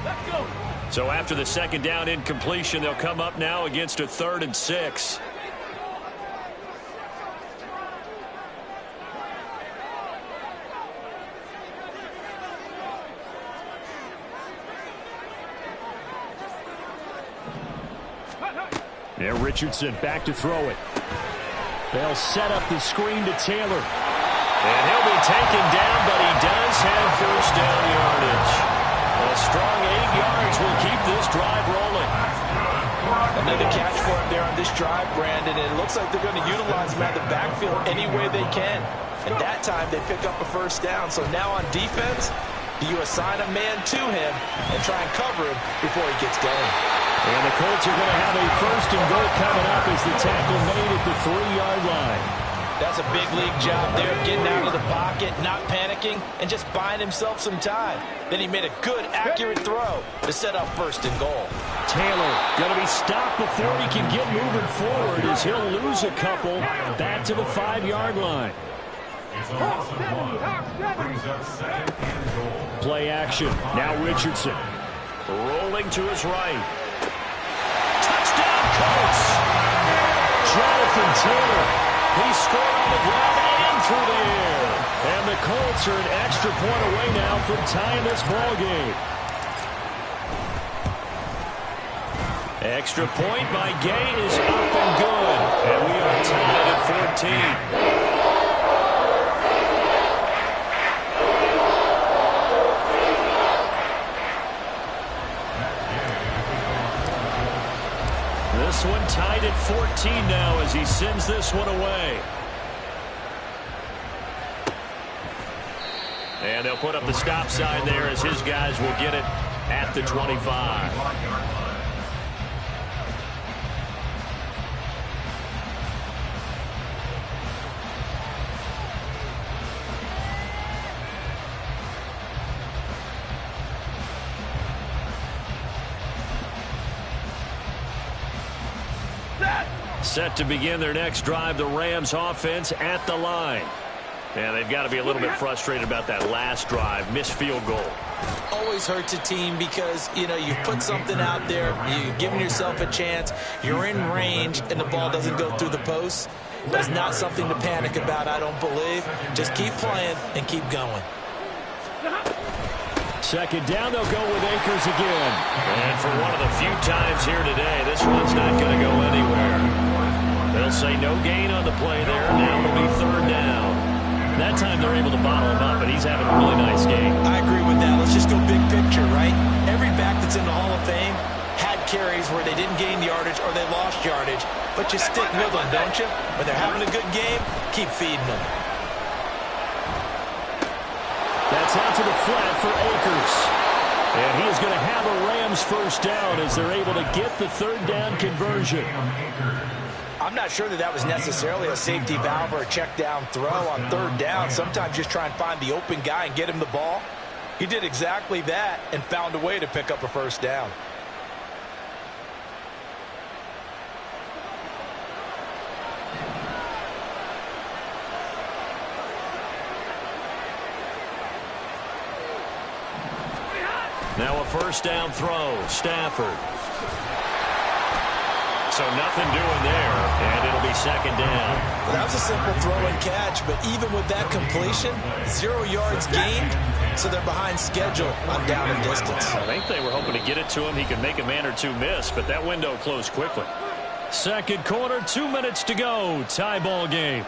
Let's go. So after the 2nd down incompletion, they'll come up now against a 3rd and 6. Yeah, Richardson back to throw it. They'll set up the screen to Taylor. And he'll be taken down, but he does have 1st down yardage. A strong 8 yards will keep this drive rolling. Another catch for him there on this drive, Brandon. And it looks like they're going to utilize him out of the backfield any way they can. And that time they pick up a 1st down. So now on defense, you assign a man to him and try and cover him before he gets going. And the Colts are going to have a 1st and goal coming up as the tackle made at the 3-yard line. That's a big league job there, getting out of the pocket, not panicking, and just buying himself some time. Then he made a good, accurate throw to set up 1st and goal. Taylor going to be stopped before he can get moving forward as he'll lose a couple back to the 5-yard line. It's a loss of 1. Brings up 2nd and goal. Play action. Now Richardson. Rolling to his right. Touchdown, Colts! Jonathan Taylor. He scored on the ground and through the air. And the Colts are an extra point away now from tying this ball game. Extra point by Gay is up and good. And we are tied at 14. This one tied at 14 now as he sends this one away. And they'll put up the stop sign there as his guys will get it at the 25. Set to begin their next drive, the Rams offense at the line. And they've got to be a little bit frustrated about that last drive, missed field goal. Always hurts a team because, you know, you've put something out there, you've given yourself a chance, you're in range, and the ball doesn't go through the posts. But it's not something to panic about, I don't believe. Just keep playing and keep going. 2nd down, they'll go with Akers again. And for one of the few times here today, this one's not going to go anywhere. They'll say no gain on the play there. Now it'll be 3rd down. That time they're able to bottle him up, but he's having a really nice game. I agree with that. Let's just go big picture, right? Every back that's in the Hall of Fame had carries where they didn't gain yardage or they lost yardage, but you stick with them, don't you? When they're having a good game, keep feeding them. That's out to the flat for Akers. And he is going to have a Rams 1st down as they're able to get the 3rd down conversion. I'm not sure that was necessarily a safety valve or a check down throw on 3rd down. Sometimes just try and find the open guy and get him the ball. He did exactly that and found a way to pick up a 1st down. Now a first down throw. Stafford. So nothing doing there, and it'll be second down. Well, that was a simple throw and catch, but even with that completion, 0 yards gained, so they're behind schedule on down and distance. I think they were hoping to get it to him. He could make a man or two miss, but that window closed quickly. Second quarter, 2 minutes to go. Tie ball game.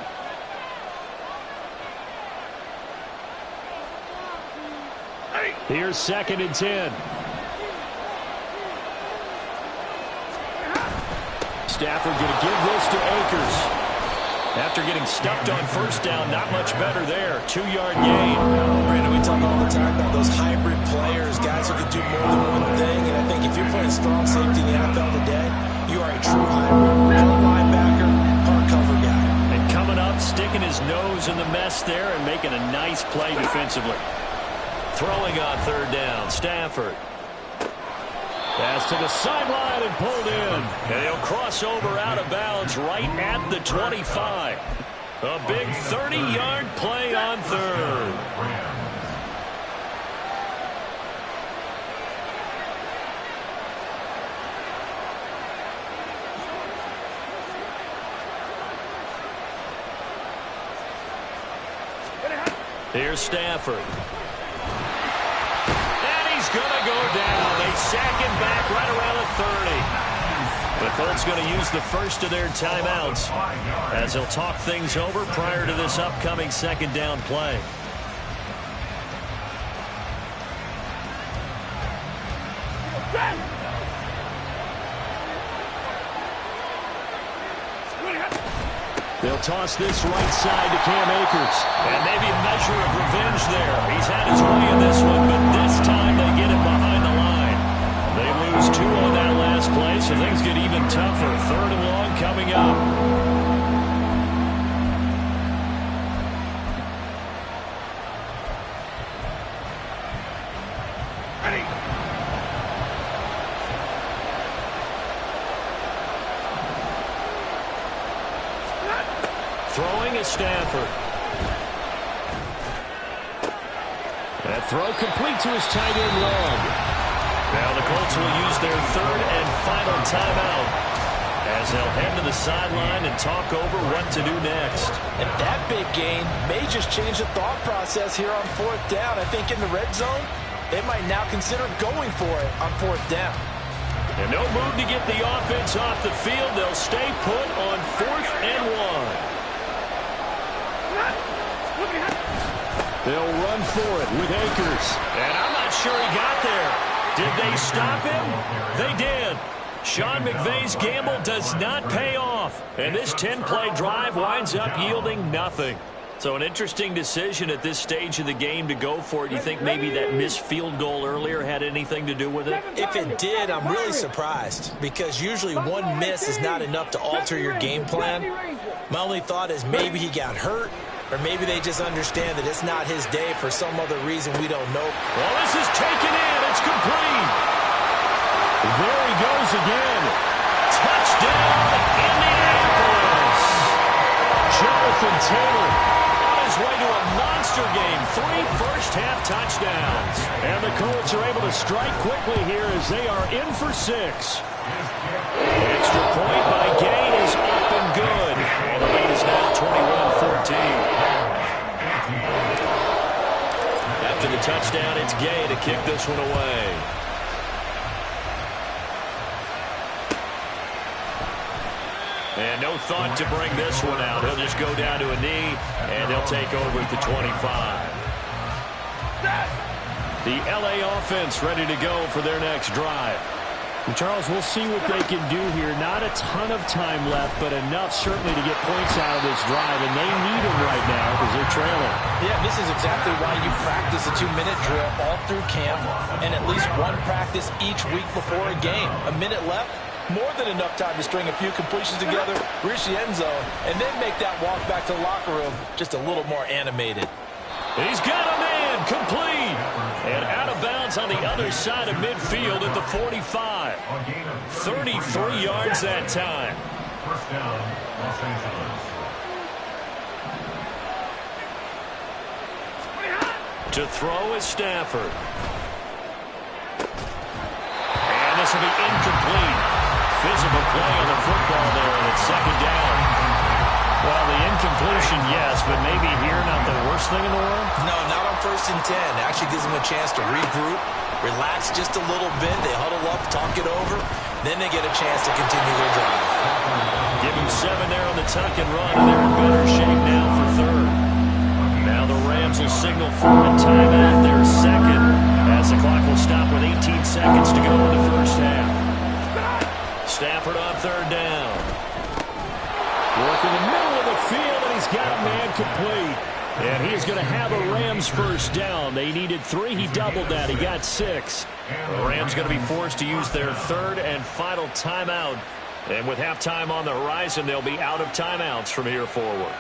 Here's second and 10. Stafford going to give this to Akers. After getting stuffed on first down, not much better there. 2-yard gain. Brandon, we talk all the time about those hybrid players, guys who can do more than one thing. And I think if you're playing strong safety in the NFL today, you are a true hybrid. Middle linebacker, hard cover guy. And coming up, sticking his nose in the mess there and making a nice play defensively. Throwing on third down, Stafford. Pass to the sideline and pulled in. And he'll cross over out of bounds right at the 25. A big 30-yard play on third. Here's Stafford. Going to go down. They sack him back right around the 30. The Colts going to use the first of their timeouts as they'll talk things over prior to this upcoming second down play. They'll toss this right side to Cam Akers. And maybe a measure of revenge there. He's had his way in this one, but this time they get him behind the line. They lose 2 on that last play, so things get even tougher. Third and long coming up. Throwing is Stafford. That throw complete to his tight end long. Now the Colts will use their third and final timeout as they'll head to the sideline and talk over what to do next. And that big gain may just change the thought process here on fourth down. I think in the red zone, they might now consider going for it on fourth down. And no move to get the offense off the field. They'll stay put on 4th and 1. They'll run for it with Akers. And I'm not sure he got there. Did they stop him? They did. Sean McVay's gamble does not pay off. And this 10-play drive winds up yielding nothing. So an interesting decision at this stage of the game to go for it. You think maybe that missed field goal earlier had anything to do with it? If it did, I'm really surprised because usually one miss is not enough to alter your game plan. My only thought is maybe he got hurt or maybe they just understand that it's not his day for some other reason we don't know. Well, this is taken in. It's complete. There he goes again. Touchdown, Indianapolis. Jonathan Taylor on his way to a monster game. 3 first-half touchdowns. And the Colts are able to strike quickly here as they are in for 6. Extra point by Gay is up and good. And the lead is now 21-14. After the touchdown, it's Gay to kick this one away. And no thought to bring this one out. He'll just go down to a knee, and they'll take over at the 25. The L.A. offense ready to go for their next drive. And Charles, we'll see what they can do here. Not a ton of time left, but enough certainly to get points out of this drive, and they need them right now because they're trailing. Yeah, this is exactly why you practice a 2-minute drill all through camp and at least one practice each week before a game. A minute left, more than enough time to string a few completions together, reach the end zone, and then make that walk back to the locker room just a little more animated. He's got a man, complete. And out of bounds on the other side of midfield at the 45. 33 yards that time. First down, Los Angeles. To throw is Stafford. will be incomplete. Physical play on the football there, and it's second down. Well, the incompletion, yes, but maybe here not the worst thing in the world? No, not on 1st and 10. It actually gives them a chance to regroup, relax just a little bit. They huddle up, talk it over. Then they get a chance to continue their drive. Give them 7 there on the tuck and run, and they're in better shape now for third. Now the Rams will signal for a timeout, their second, as the clock will stop with 18 seconds to go in the first half. Stafford on third down. Work in the middle of the field, and he's got a man complete. And he's going to have a Rams first down. They needed 3. He doubled that. He got 6. The Rams going to be forced to use their third and final timeout. And with halftime on the horizon, they'll be out of timeouts from here forward.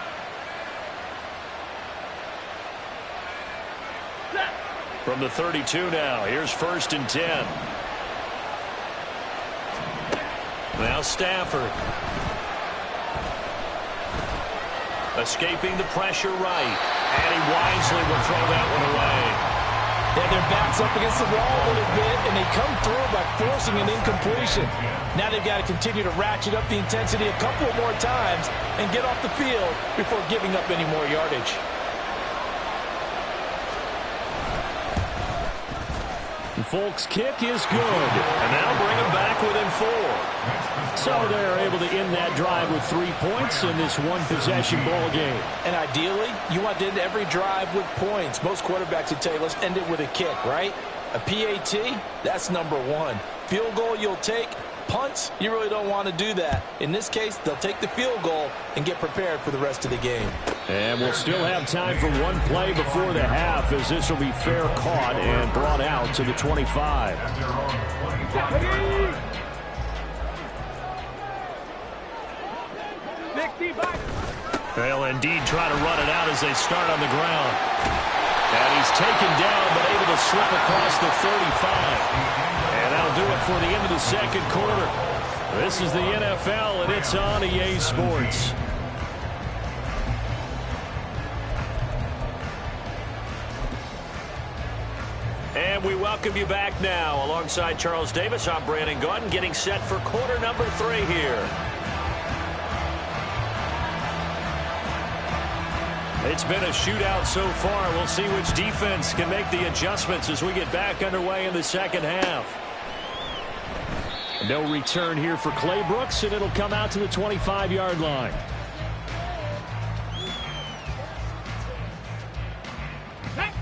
From the 32 now, here's 1st and 10. Now Stafford. Escaping the pressure right. And he wisely will throw that one away. Yeah, their back's up against the wall a little bit, and they come through by forcing an incompletion. Now they've got to continue to ratchet up the intensity a couple more times and get off the field before giving up any more yardage. Folks' kick is good, and that'll bring them back within 4. So they're able to end that drive with 3 points in this one-possession ball game. And ideally, you want to end every drive with points. Most quarterbacks would tell you, let's end it with a kick, right? A PAT, that's number 1. Field goal you'll take. Punts, you really don't want to do that. In this case, they'll take the field goal and get prepared for the rest of the game. And we'll still have time for one play before the half, as this will be fair caught and brought out to the 25. They'll indeed try to run it out as they start on the ground. And he's taken down, but able to slip across the 35. And that'll do it for the end of the second quarter. This is the NFL, and it's on EA Sports. And we welcome you back now. Alongside Charles Davis, I'm Brandon Gaudin, getting set for quarter number 3 here. It's been a shootout so far. We'll see which defense can make the adjustments as we get back underway in the second half. No return here for Clay Brooks, and it'll come out to the 25-yard line.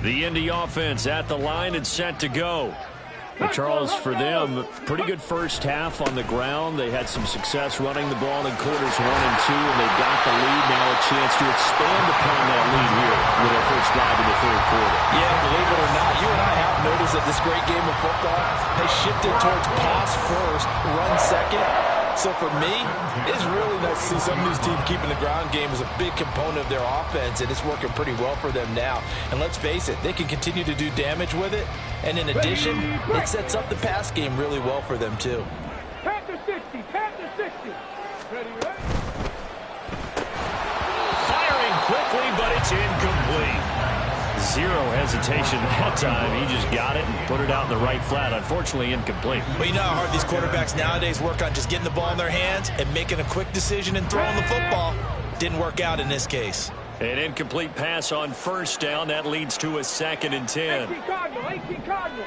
The Indy offense at the line and set to go. But Charles, for them, pretty good first half on the ground. They had some success running the ball in quarters 1 and 2, and they got the lead. Now a chance to expand upon that lead here with their first drive in the third quarter. Yeah, believe it or not, you and I have noticed that this great game of football has shifted towards pass first, run second. So for me, it's really nice to see some of these teams keeping the ground game as a big component of their offense, and it's working pretty well for them now. And let's face it, they can continue to do damage with it. And in addition, it sets up the pass game really well for them too. Count to 60, count to 60. Ready, ready. Firing quickly, but it's incomplete. Zero hesitation that time. He just got it and put it out in the right flat. Unfortunately, incomplete. Well, you know how hard these quarterbacks nowadays work on just getting the ball in their hands and making a quick decision and throwing the football. Didn't work out in this case. An incomplete pass on first down. That leads to a 2nd and 10. 18 Cardinal.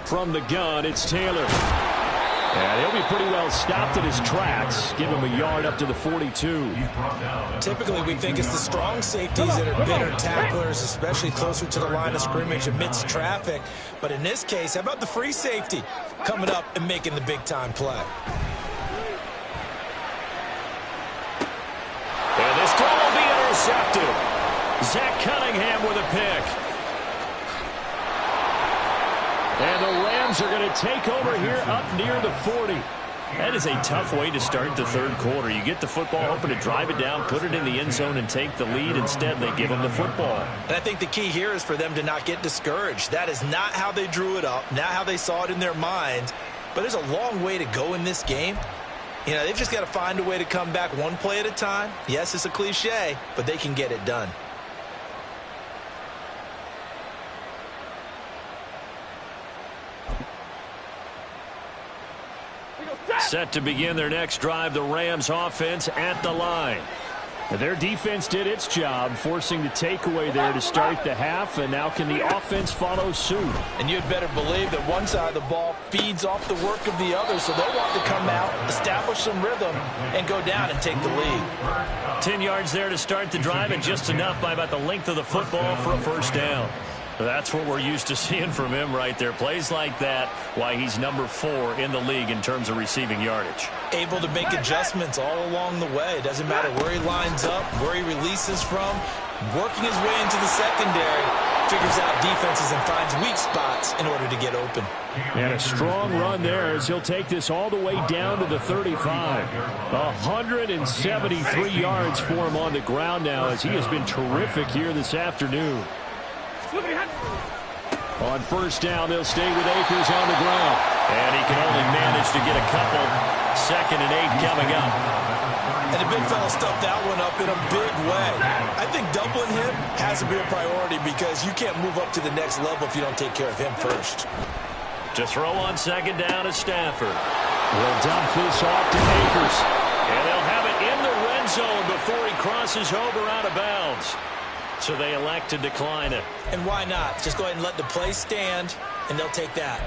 From the gun, it's Taylor. And he'll be pretty well stopped in his tracks. Give him a yard up to the 42. Typically, we think it's the strong safeties that are better tacklers, especially closer to the line of scrimmage amidst traffic. But in this case, how about the free safety coming up and making the big-time play? And this throw will be intercepted. Zach Cunningham with a pick. And the Rams are going to take over here up near the 40. That is a tough way to start the third quarter. You get the football, hoping to drive it down, put it in the end zone, and take the lead. Instead, they give them the football. And I think the key here is for them to not get discouraged. That is not how they drew it up, not how they saw it in their minds. But there's a long way to go in this game. You know, they've just got to find a way to come back one play at a time. Yes, it's a cliche, but they can get it done. Set to begin their next drive, the Rams offense at the line. Their defense did its job, forcing the takeaway there to start the half, and now can the offense follow suit? And you'd better believe that one side of the ball feeds off the work of the other, so they'll want to come out, establish some rhythm, and go down and take the lead. 10 yards there to start the drive, and just enough by about the length of the football for a first down. That's what we're used to seeing from him right there. Plays like that, why he's number 4 in the league in terms of receiving yardage. Able to make adjustments all along the way. It doesn't matter where he lines up, where he releases from. Working his way into the secondary, figures out defenses and finds weak spots in order to get open. And a strong run there as he'll take this all the way down to the 35. 173 yards for him on the ground now as he has been terrific here this afternoon. On first down, they'll stay with Akers on the ground. And he can only manage to get a couple. 2nd and 8 coming up. And the big fella stuffed that one up in a big way. I think doubling him has to be a priority because you can't move up to the next level if you don't take care of him first. To throw on 2nd down is Stafford. We'll dump this off to Akers. And they'll have it in the red zone before he crosses over out of bounds. So they elect to decline it. And why not? Just go ahead and let the play stand, and they'll take that.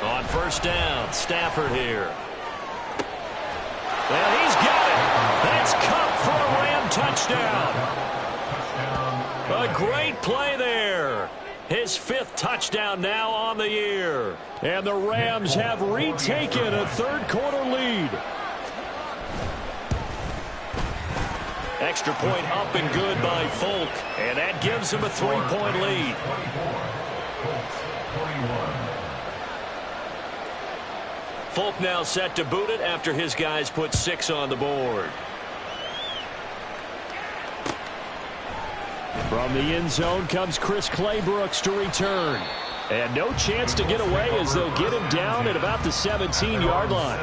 On first down, Stafford here. Well, he's got it. That's Cup for a Ram touchdown. A great play there. His 5th touchdown now on the year. And the Rams have retaken a third-quarter lead. Extra point up and good by Folk. And that gives him a 3-point lead. Folk now set to boot it after his guys put 6 on the board. From the end zone comes Chris Claybrooks to return. And no chance to get away as they'll get him down at about the 17-yard line.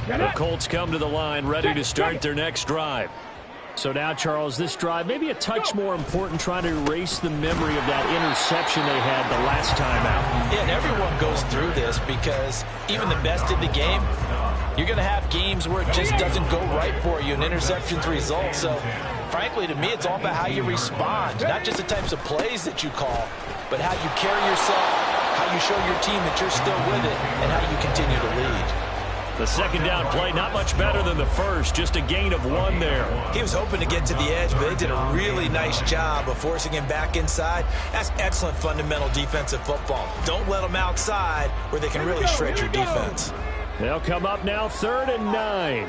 The Colts come to the line ready to start their next drive. So now, Charles, this drive maybe a touch more important, trying to erase the memory of that interception they had the last time out. Yeah, and everyone goes through this because even the best in the game, you're going to have games where it just doesn't go right for you, and interceptions result. So, frankly, to me, it's all about how you respond, not just the types of plays that you call, but how you carry yourself, how you show your team that you're still with it, and how you continue to lead. The 2nd down play, not much better than the first, just a gain of 1 there. He was hoping to get to the edge, but they did a really nice job of forcing him back inside. That's excellent fundamental defensive football. Don't let them outside where they can really shred your defense. They'll come up now 3rd and 9.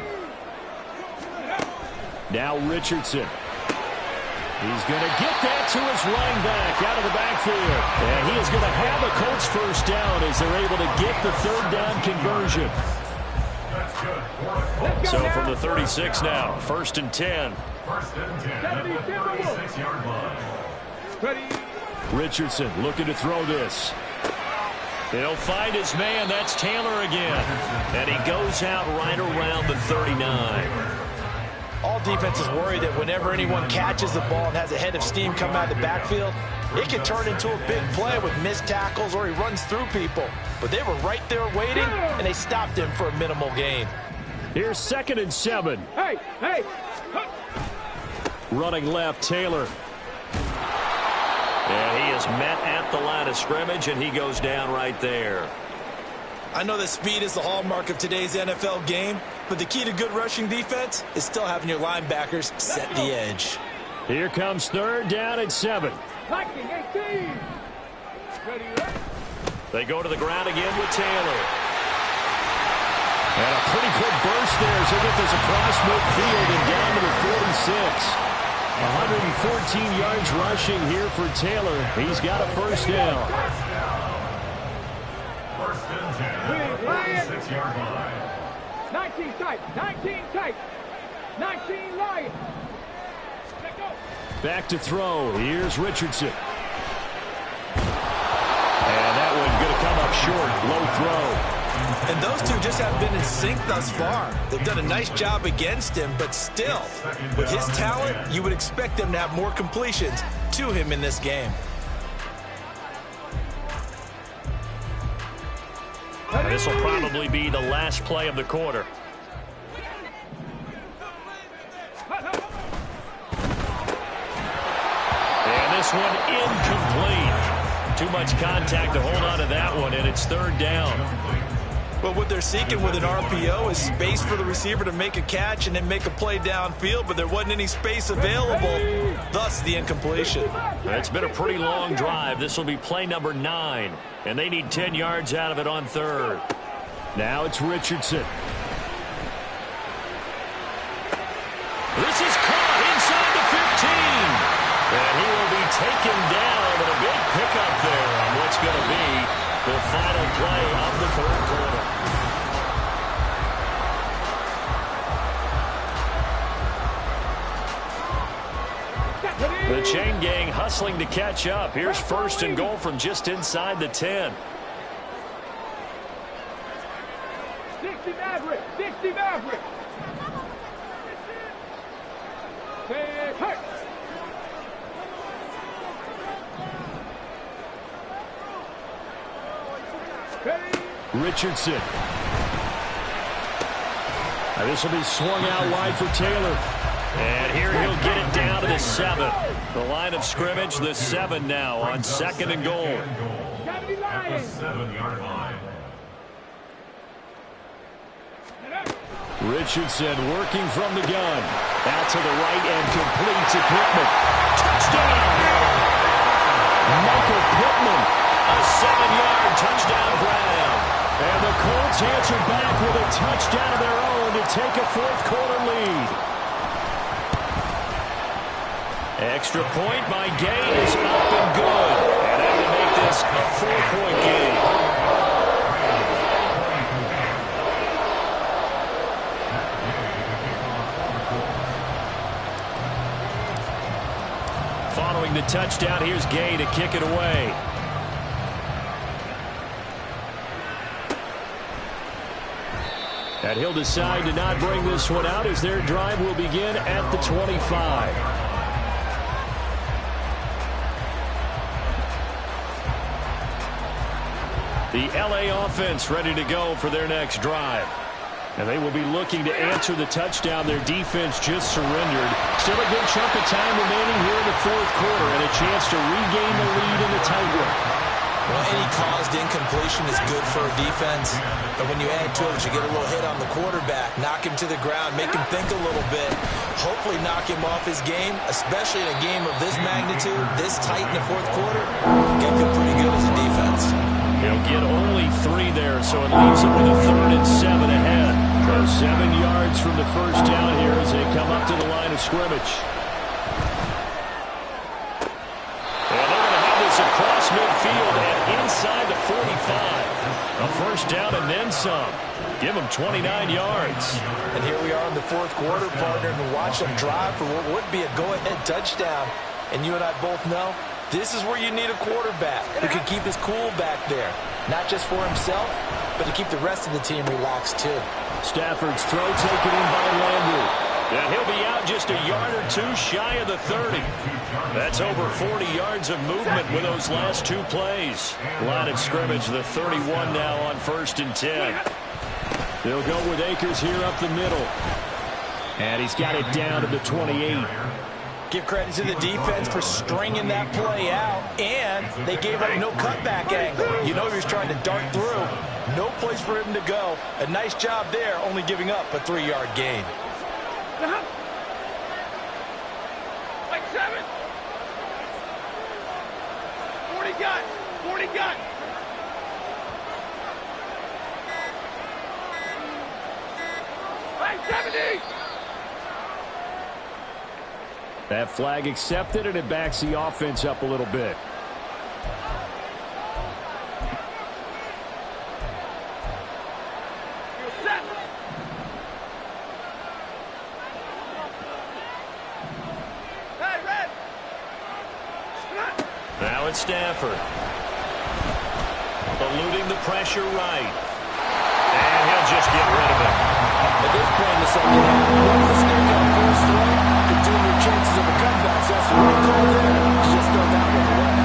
Now Richardson. He's going to get that to his running back out of the backfield. And he is going to have a Colts first down as they're able to get the 3rd down conversion. So from the 36 now, 1st and 10. 1st and 10 at the 36-yard line. Richardson looking to throw this. He'll find his man. That's Taylor again. And he goes out right around the 39. All defenses worry that whenever anyone catches the ball and has a head of steam come out of the backfield, it can turn into a big play with missed tackles or he runs through people. But they were right there waiting, and they stopped him for a minimal gain. Here's 2nd and 7. Hey! Running left, Taylor. And he is met at the line of scrimmage, and he goes down right there. I know that speed is the hallmark of today's NFL game, but the key to good rushing defense is still having your linebackers set the edge. Here comes 3rd down and 7. They go to the ground again with Taylor. And a pretty quick burst there as they get this across midfield and down to the 46. 114 yards rushing here for Taylor. He's got a first down. 1st and 10 at the 36-yard line. 19 tight. 19 tight. 19 Lions. Let go. Back to throw. Here's Richardson. And that one going to come up short. Low throw. And those two just have been in sync thus far. They've done a nice job against him, but still, with his talent, you would expect them to have more completions to him in this game. This will probably be the last play of the quarter. And this one incomplete. Too much contact to hold on to that one, and it's third down. But what they're seeking with an RPO is space for the receiver to make a catch and then make a play downfield, but there wasn't any space available, thus the incompletion. It's been a pretty long drive. This will be play number 9, and they need 10 yards out of it on third. Now it's Richardson. This is caught inside the 15. And he will be taken down, and a big pickup there on what's going to be the final play of the third quarter. The chain gang hustling to catch up. Here's first and goal from just inside the 10. 60 Maverick. 60 Maverick. Hey. Richardson. Now this will be swung out wide for Taylor. And here he'll get it down to the 7. The line of scrimmage, the 7 now on second and goal. 7-yard line. Richardson working from the gun. Out to the right and complete to Pittman. Touchdown! Michael Pittman. A 7-yard touchdown grab. And the Colts answer back with a touchdown of their own to take a fourth quarter lead. Extra point by Gay is up and good. And that will make this a 4-point game. Following the touchdown, here's Gay to kick it away. And he'll decide to not bring this one out as their drive will begin at the 25. The LA offense ready to go for their next drive. And they will be looking to answer the touchdown their defense just surrendered. Still a good chunk of time remaining here in the fourth quarter and a chance to regain the lead in the tightrope. Well, any caused incompletion is good for a defense. But when you add to it, you get a little hit on the quarterback, knock him to the ground, make him think a little bit, hopefully knock him off his game, especially in a game of this magnitude, this tight in the fourth quarter. Get feel pretty good as a defense. He'll get only 3 there, so it leaves him with a 3rd and 7 ahead. So 7 yards from the first down here as they come up to the line of scrimmage. Across midfield and inside the 45. A first down and then some. Give them 29 yards. And here we are in the fourth quarter, partner, and watch them drive for what would be a go-ahead touchdown. And you and I both know this is where you need a quarterback who can keep his cool back there. Not just for himself, but to keep the rest of the team relaxed too. Stafford's throw taken in by Landry. And he'll be out just a yard or 2 shy of the 30. That's over 40 yards of movement with those last 2 plays. Line of scrimmage, the 31 now on 1st and 10. They'll go with Akers here up the middle. And he's got it down to the 28. Give credit to the defense for stringing that play out, and they gave up no cutback angle. You know he was trying to dart through. No place for him to go. A nice job there, only giving up a 3-yard gain. Like 7. 40 gun. 40 gun. Like 70. That flag accepted, and it backs the offense up a little bit. it's Stafford. Eluding the pressure right. And he'll just get rid of it. At this point in the second half, one mistake on first throw could doom your chances of a comeback. So that's the right call there. Just throw that one away.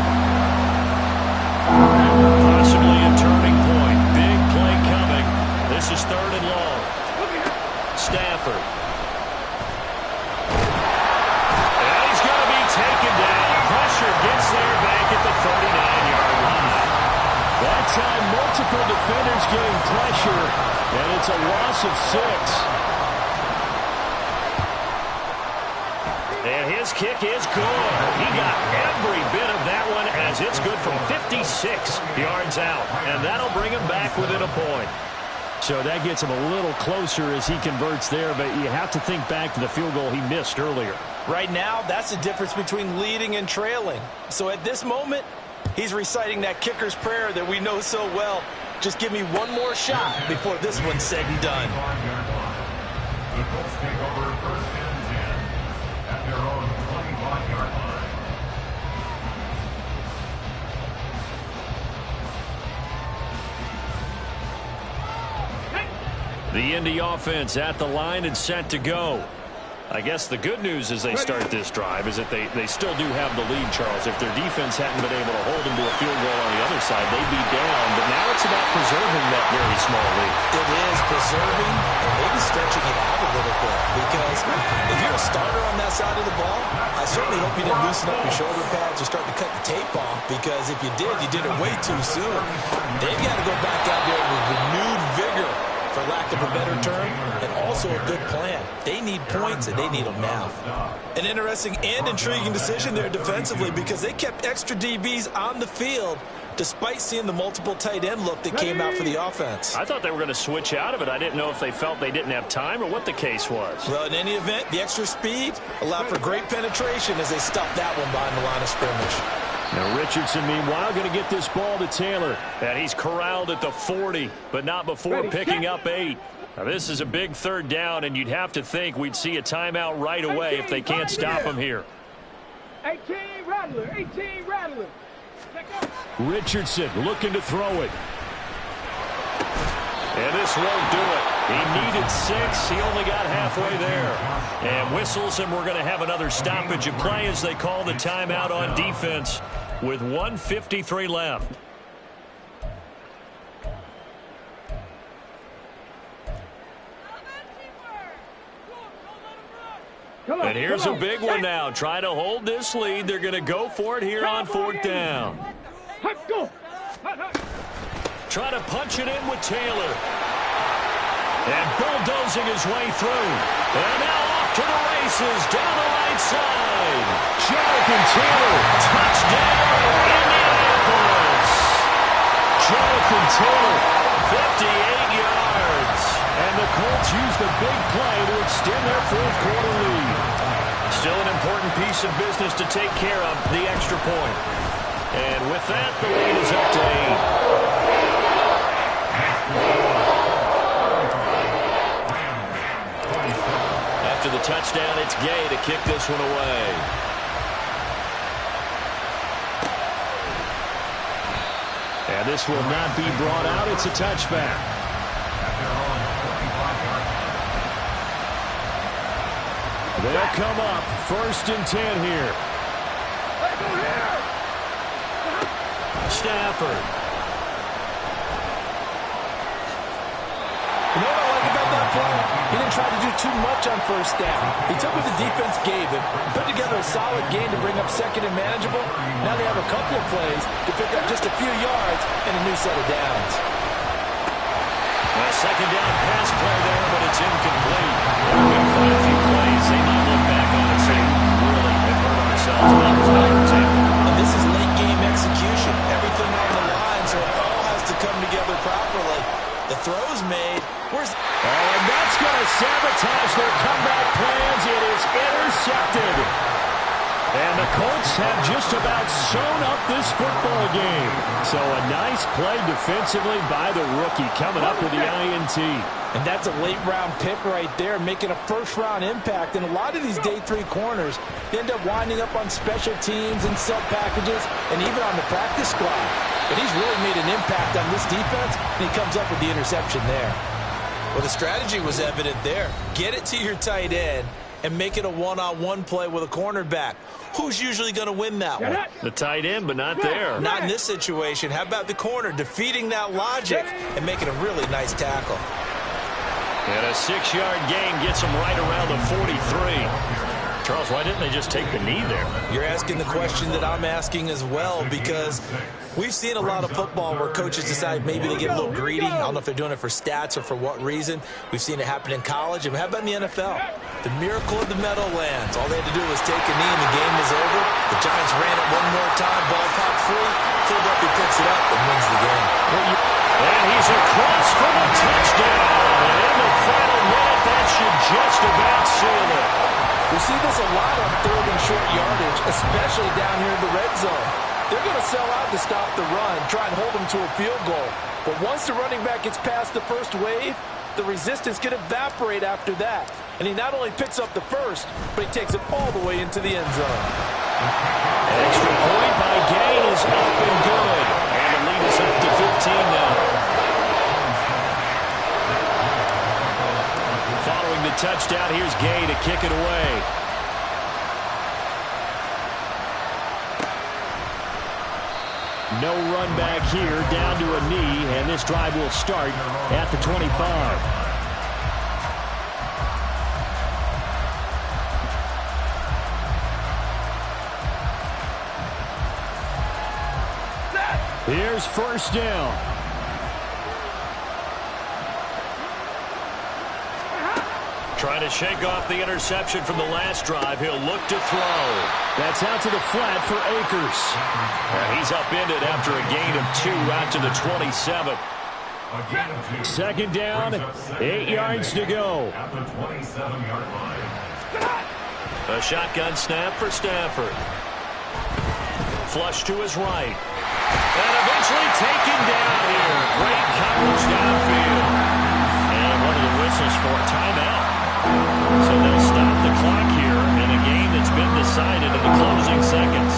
Possibly a turning point. Big play coming. This is 3rd and long. Stafford. And he's going to be taken down. Pressure gets there back at the 39-yard line. That time, multiple defenders getting pressure, and it's a loss of 6. And his kick is good. He got every bit of that one as it's good from 56 yards out. And that'll bring him back within a point. So that gets him a little closer as he converts there, but you have to think back to the field goal he missed earlier. Right now, that's the difference between leading and trailing. So at this moment, he's reciting that kicker's prayer that we know so well. Just give me one more shot before this one's said and done. The Colts take over 1st and 10 at their own 25-yard line. The Indy offense at the line and set to go. I guess the good news as they start this drive is that they still do have the lead, Charles. If their defense hadn't been able to hold them to a field goal on the other side, they'd be down. But now it's about preserving that very small lead. It is preserving and maybe stretching it out a little bit. Because if you're a starter on that side of the ball, I certainly hope you didn't loosen up your shoulder pads or start to cut the tape off. Because if you did it way too soon. They've got to go back out there with renewed vigor, for lack of a better term, and also a good plan. They need points, and they need them now. An interesting and intriguing decision there defensively because they kept extra DBs on the field despite seeing the multiple tight end look that came out for the offense. I thought they were going to switch out of it. I didn't know if they felt they didn't have time or what the case was. Well, in any event, the extra speed allowed for great penetration as they stuffed that one behind the line of scrimmage. Now Richardson, meanwhile, going to get this ball to Taylor. And he's corralled at the 40, but not before picking up 8. Now this is a big 3rd down, and you'd have to think we'd see a timeout right away if they can't stop him here. 18 Rattler, 18 Rattler. Richardson looking to throw it. And this won't do it. He needed 6. He only got halfway there. And whistles, and we're going to have another stoppage of play as they call the timeout on defense with 1:53 left. And here's a big one now. Trying to hold this lead. They're going to go for it here on 4th down. Try to punch it in with Taylor. And bulldozing his way through. And now off to the races down the right side. Jonathan Taylor, touchdown, Indianapolis. Jonathan Taylor, 58 yards. And the Colts use the big play to extend their 4th quarter lead. Still an important piece of business to take care of, the extra point. And with that, the lead is up to 8. After the touchdown, it's Gay to kick this one away. And this will not be brought out. It's a touchback. They'll come up 1st and 10 here. Stafford. You know what I like about that play? He didn't try to do too much on 1st down. He took what the defense gave him, put together a solid game to bring up 2nd and manageable. Now they have a couple of plays to pick up just a few yards and a new set of downs. A 2nd down pass play there, but it's incomplete. There have been quite a few plays. They might look back on and say, really, they've hurt ourselves. And this is late game execution. Everything on the line, so it all has to come together properly. The throw's made. And that's going to sabotage their comeback plans. It is intercepted. And the Colts have just about sewn up this football game. So a nice play defensively by the rookie coming up with the INT. And that's a late-round pick right there, making a first-round impact. And a lot of these day 3 corners end up winding up on special teams and sub packages and even on the practice squad. But he's really made an impact on this defense, and he comes up with the interception there. Well, the strategy was evident there. Get it to your tight end and make it a one-on-one play with a cornerback. Who's usually going to win that one? The tight end, but not there. Not in this situation. How about the corner defeating that logic and making a really nice tackle? And a 6-yard gain gets him right around the 43. Charles, why didn't they just take the knee there? You're asking the question that I'm asking as well, because we've seen a lot of football where coaches decide maybe they get a little greedy. I don't know if they're doing it for stats or for what reason. We've seen it happen in college. And how about in the NFL? The miracle of the Meadowlands. All they had to do was take a knee and the game was over. The Giants ran it one more time. Ball popped free. Philadelphia picks it up and wins the game. And he's across for the touchdown. And in the final minute, that should just about seal it. We see this a lot on 3rd and short yardage, especially down here in the red zone. They're going to sell out to stop the run, try and hold them to a field goal. But once the running back gets past the first wave, the resistance can evaporate after that. And he not only picks up the first, but he takes it all the way into the end zone. An extra point by Gay is up and good. And the lead is up to 15 now. Following the touchdown, here's Gay to kick it away. No run back here, down to a knee, and this drive will start at the 25. Here's first down. Trying to shake off the interception from the last drive. He'll look to throw. That's out to the flat for Akers. And he's upended after a gain of 2 out to the 27. Second down, 8 yards to go. At the 27-yard line. A shotgun snap for Stafford. Flush to his right. And eventually taken down here. Great coverage downfield. And one of the whistles for a timeout. So they'll stop the clock here in a game that's been decided in the closing seconds.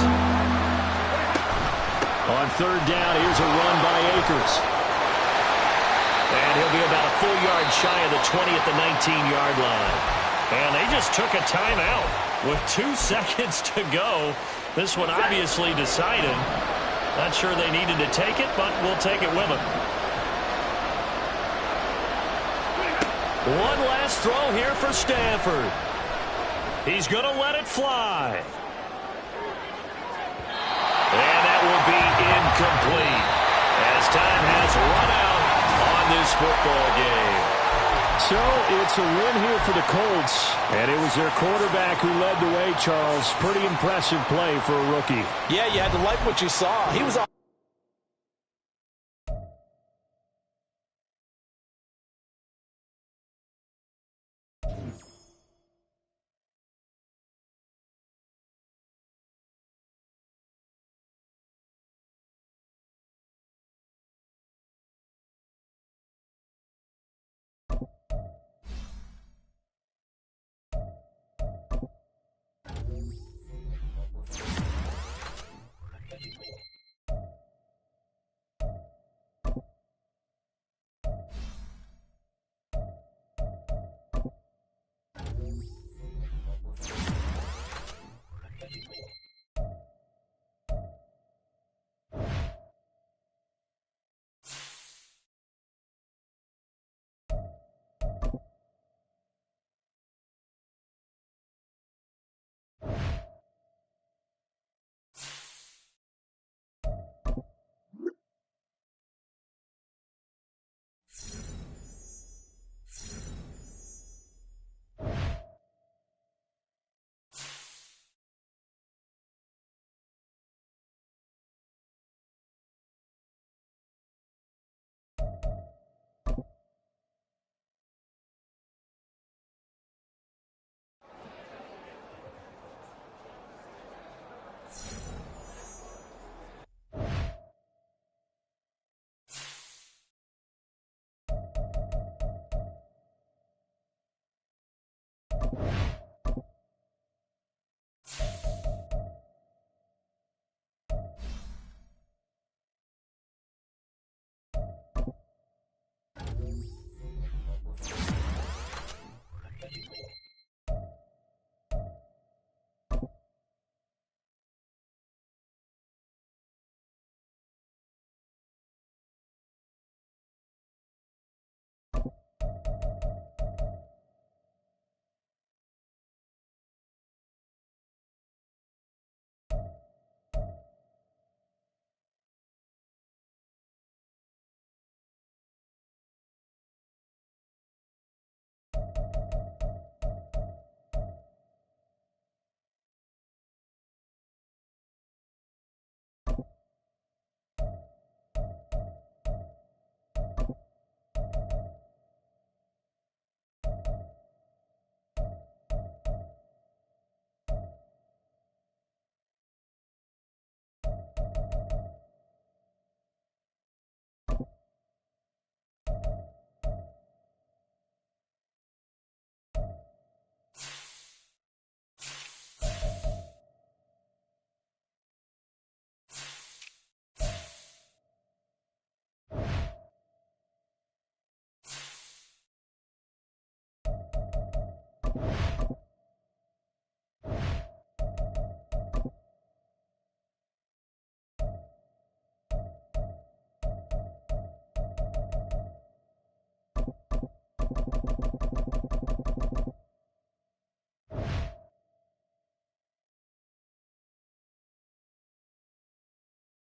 On 3rd down, here's a run by Akers. And he'll be about a full yard shy of the 20 at the 19-yard line. And they just took a timeout with 2 seconds to go. This one obviously decided. Not sure they needed to take it, but we'll take it with them. One last throw here for Stafford. He's going to let it fly. And that will be incomplete as time has run out on this football game. So it's a win here for the Colts. And it was their quarterback who led the way, Charles. Pretty impressive play for a rookie. Yeah, you had to like what you saw. He was on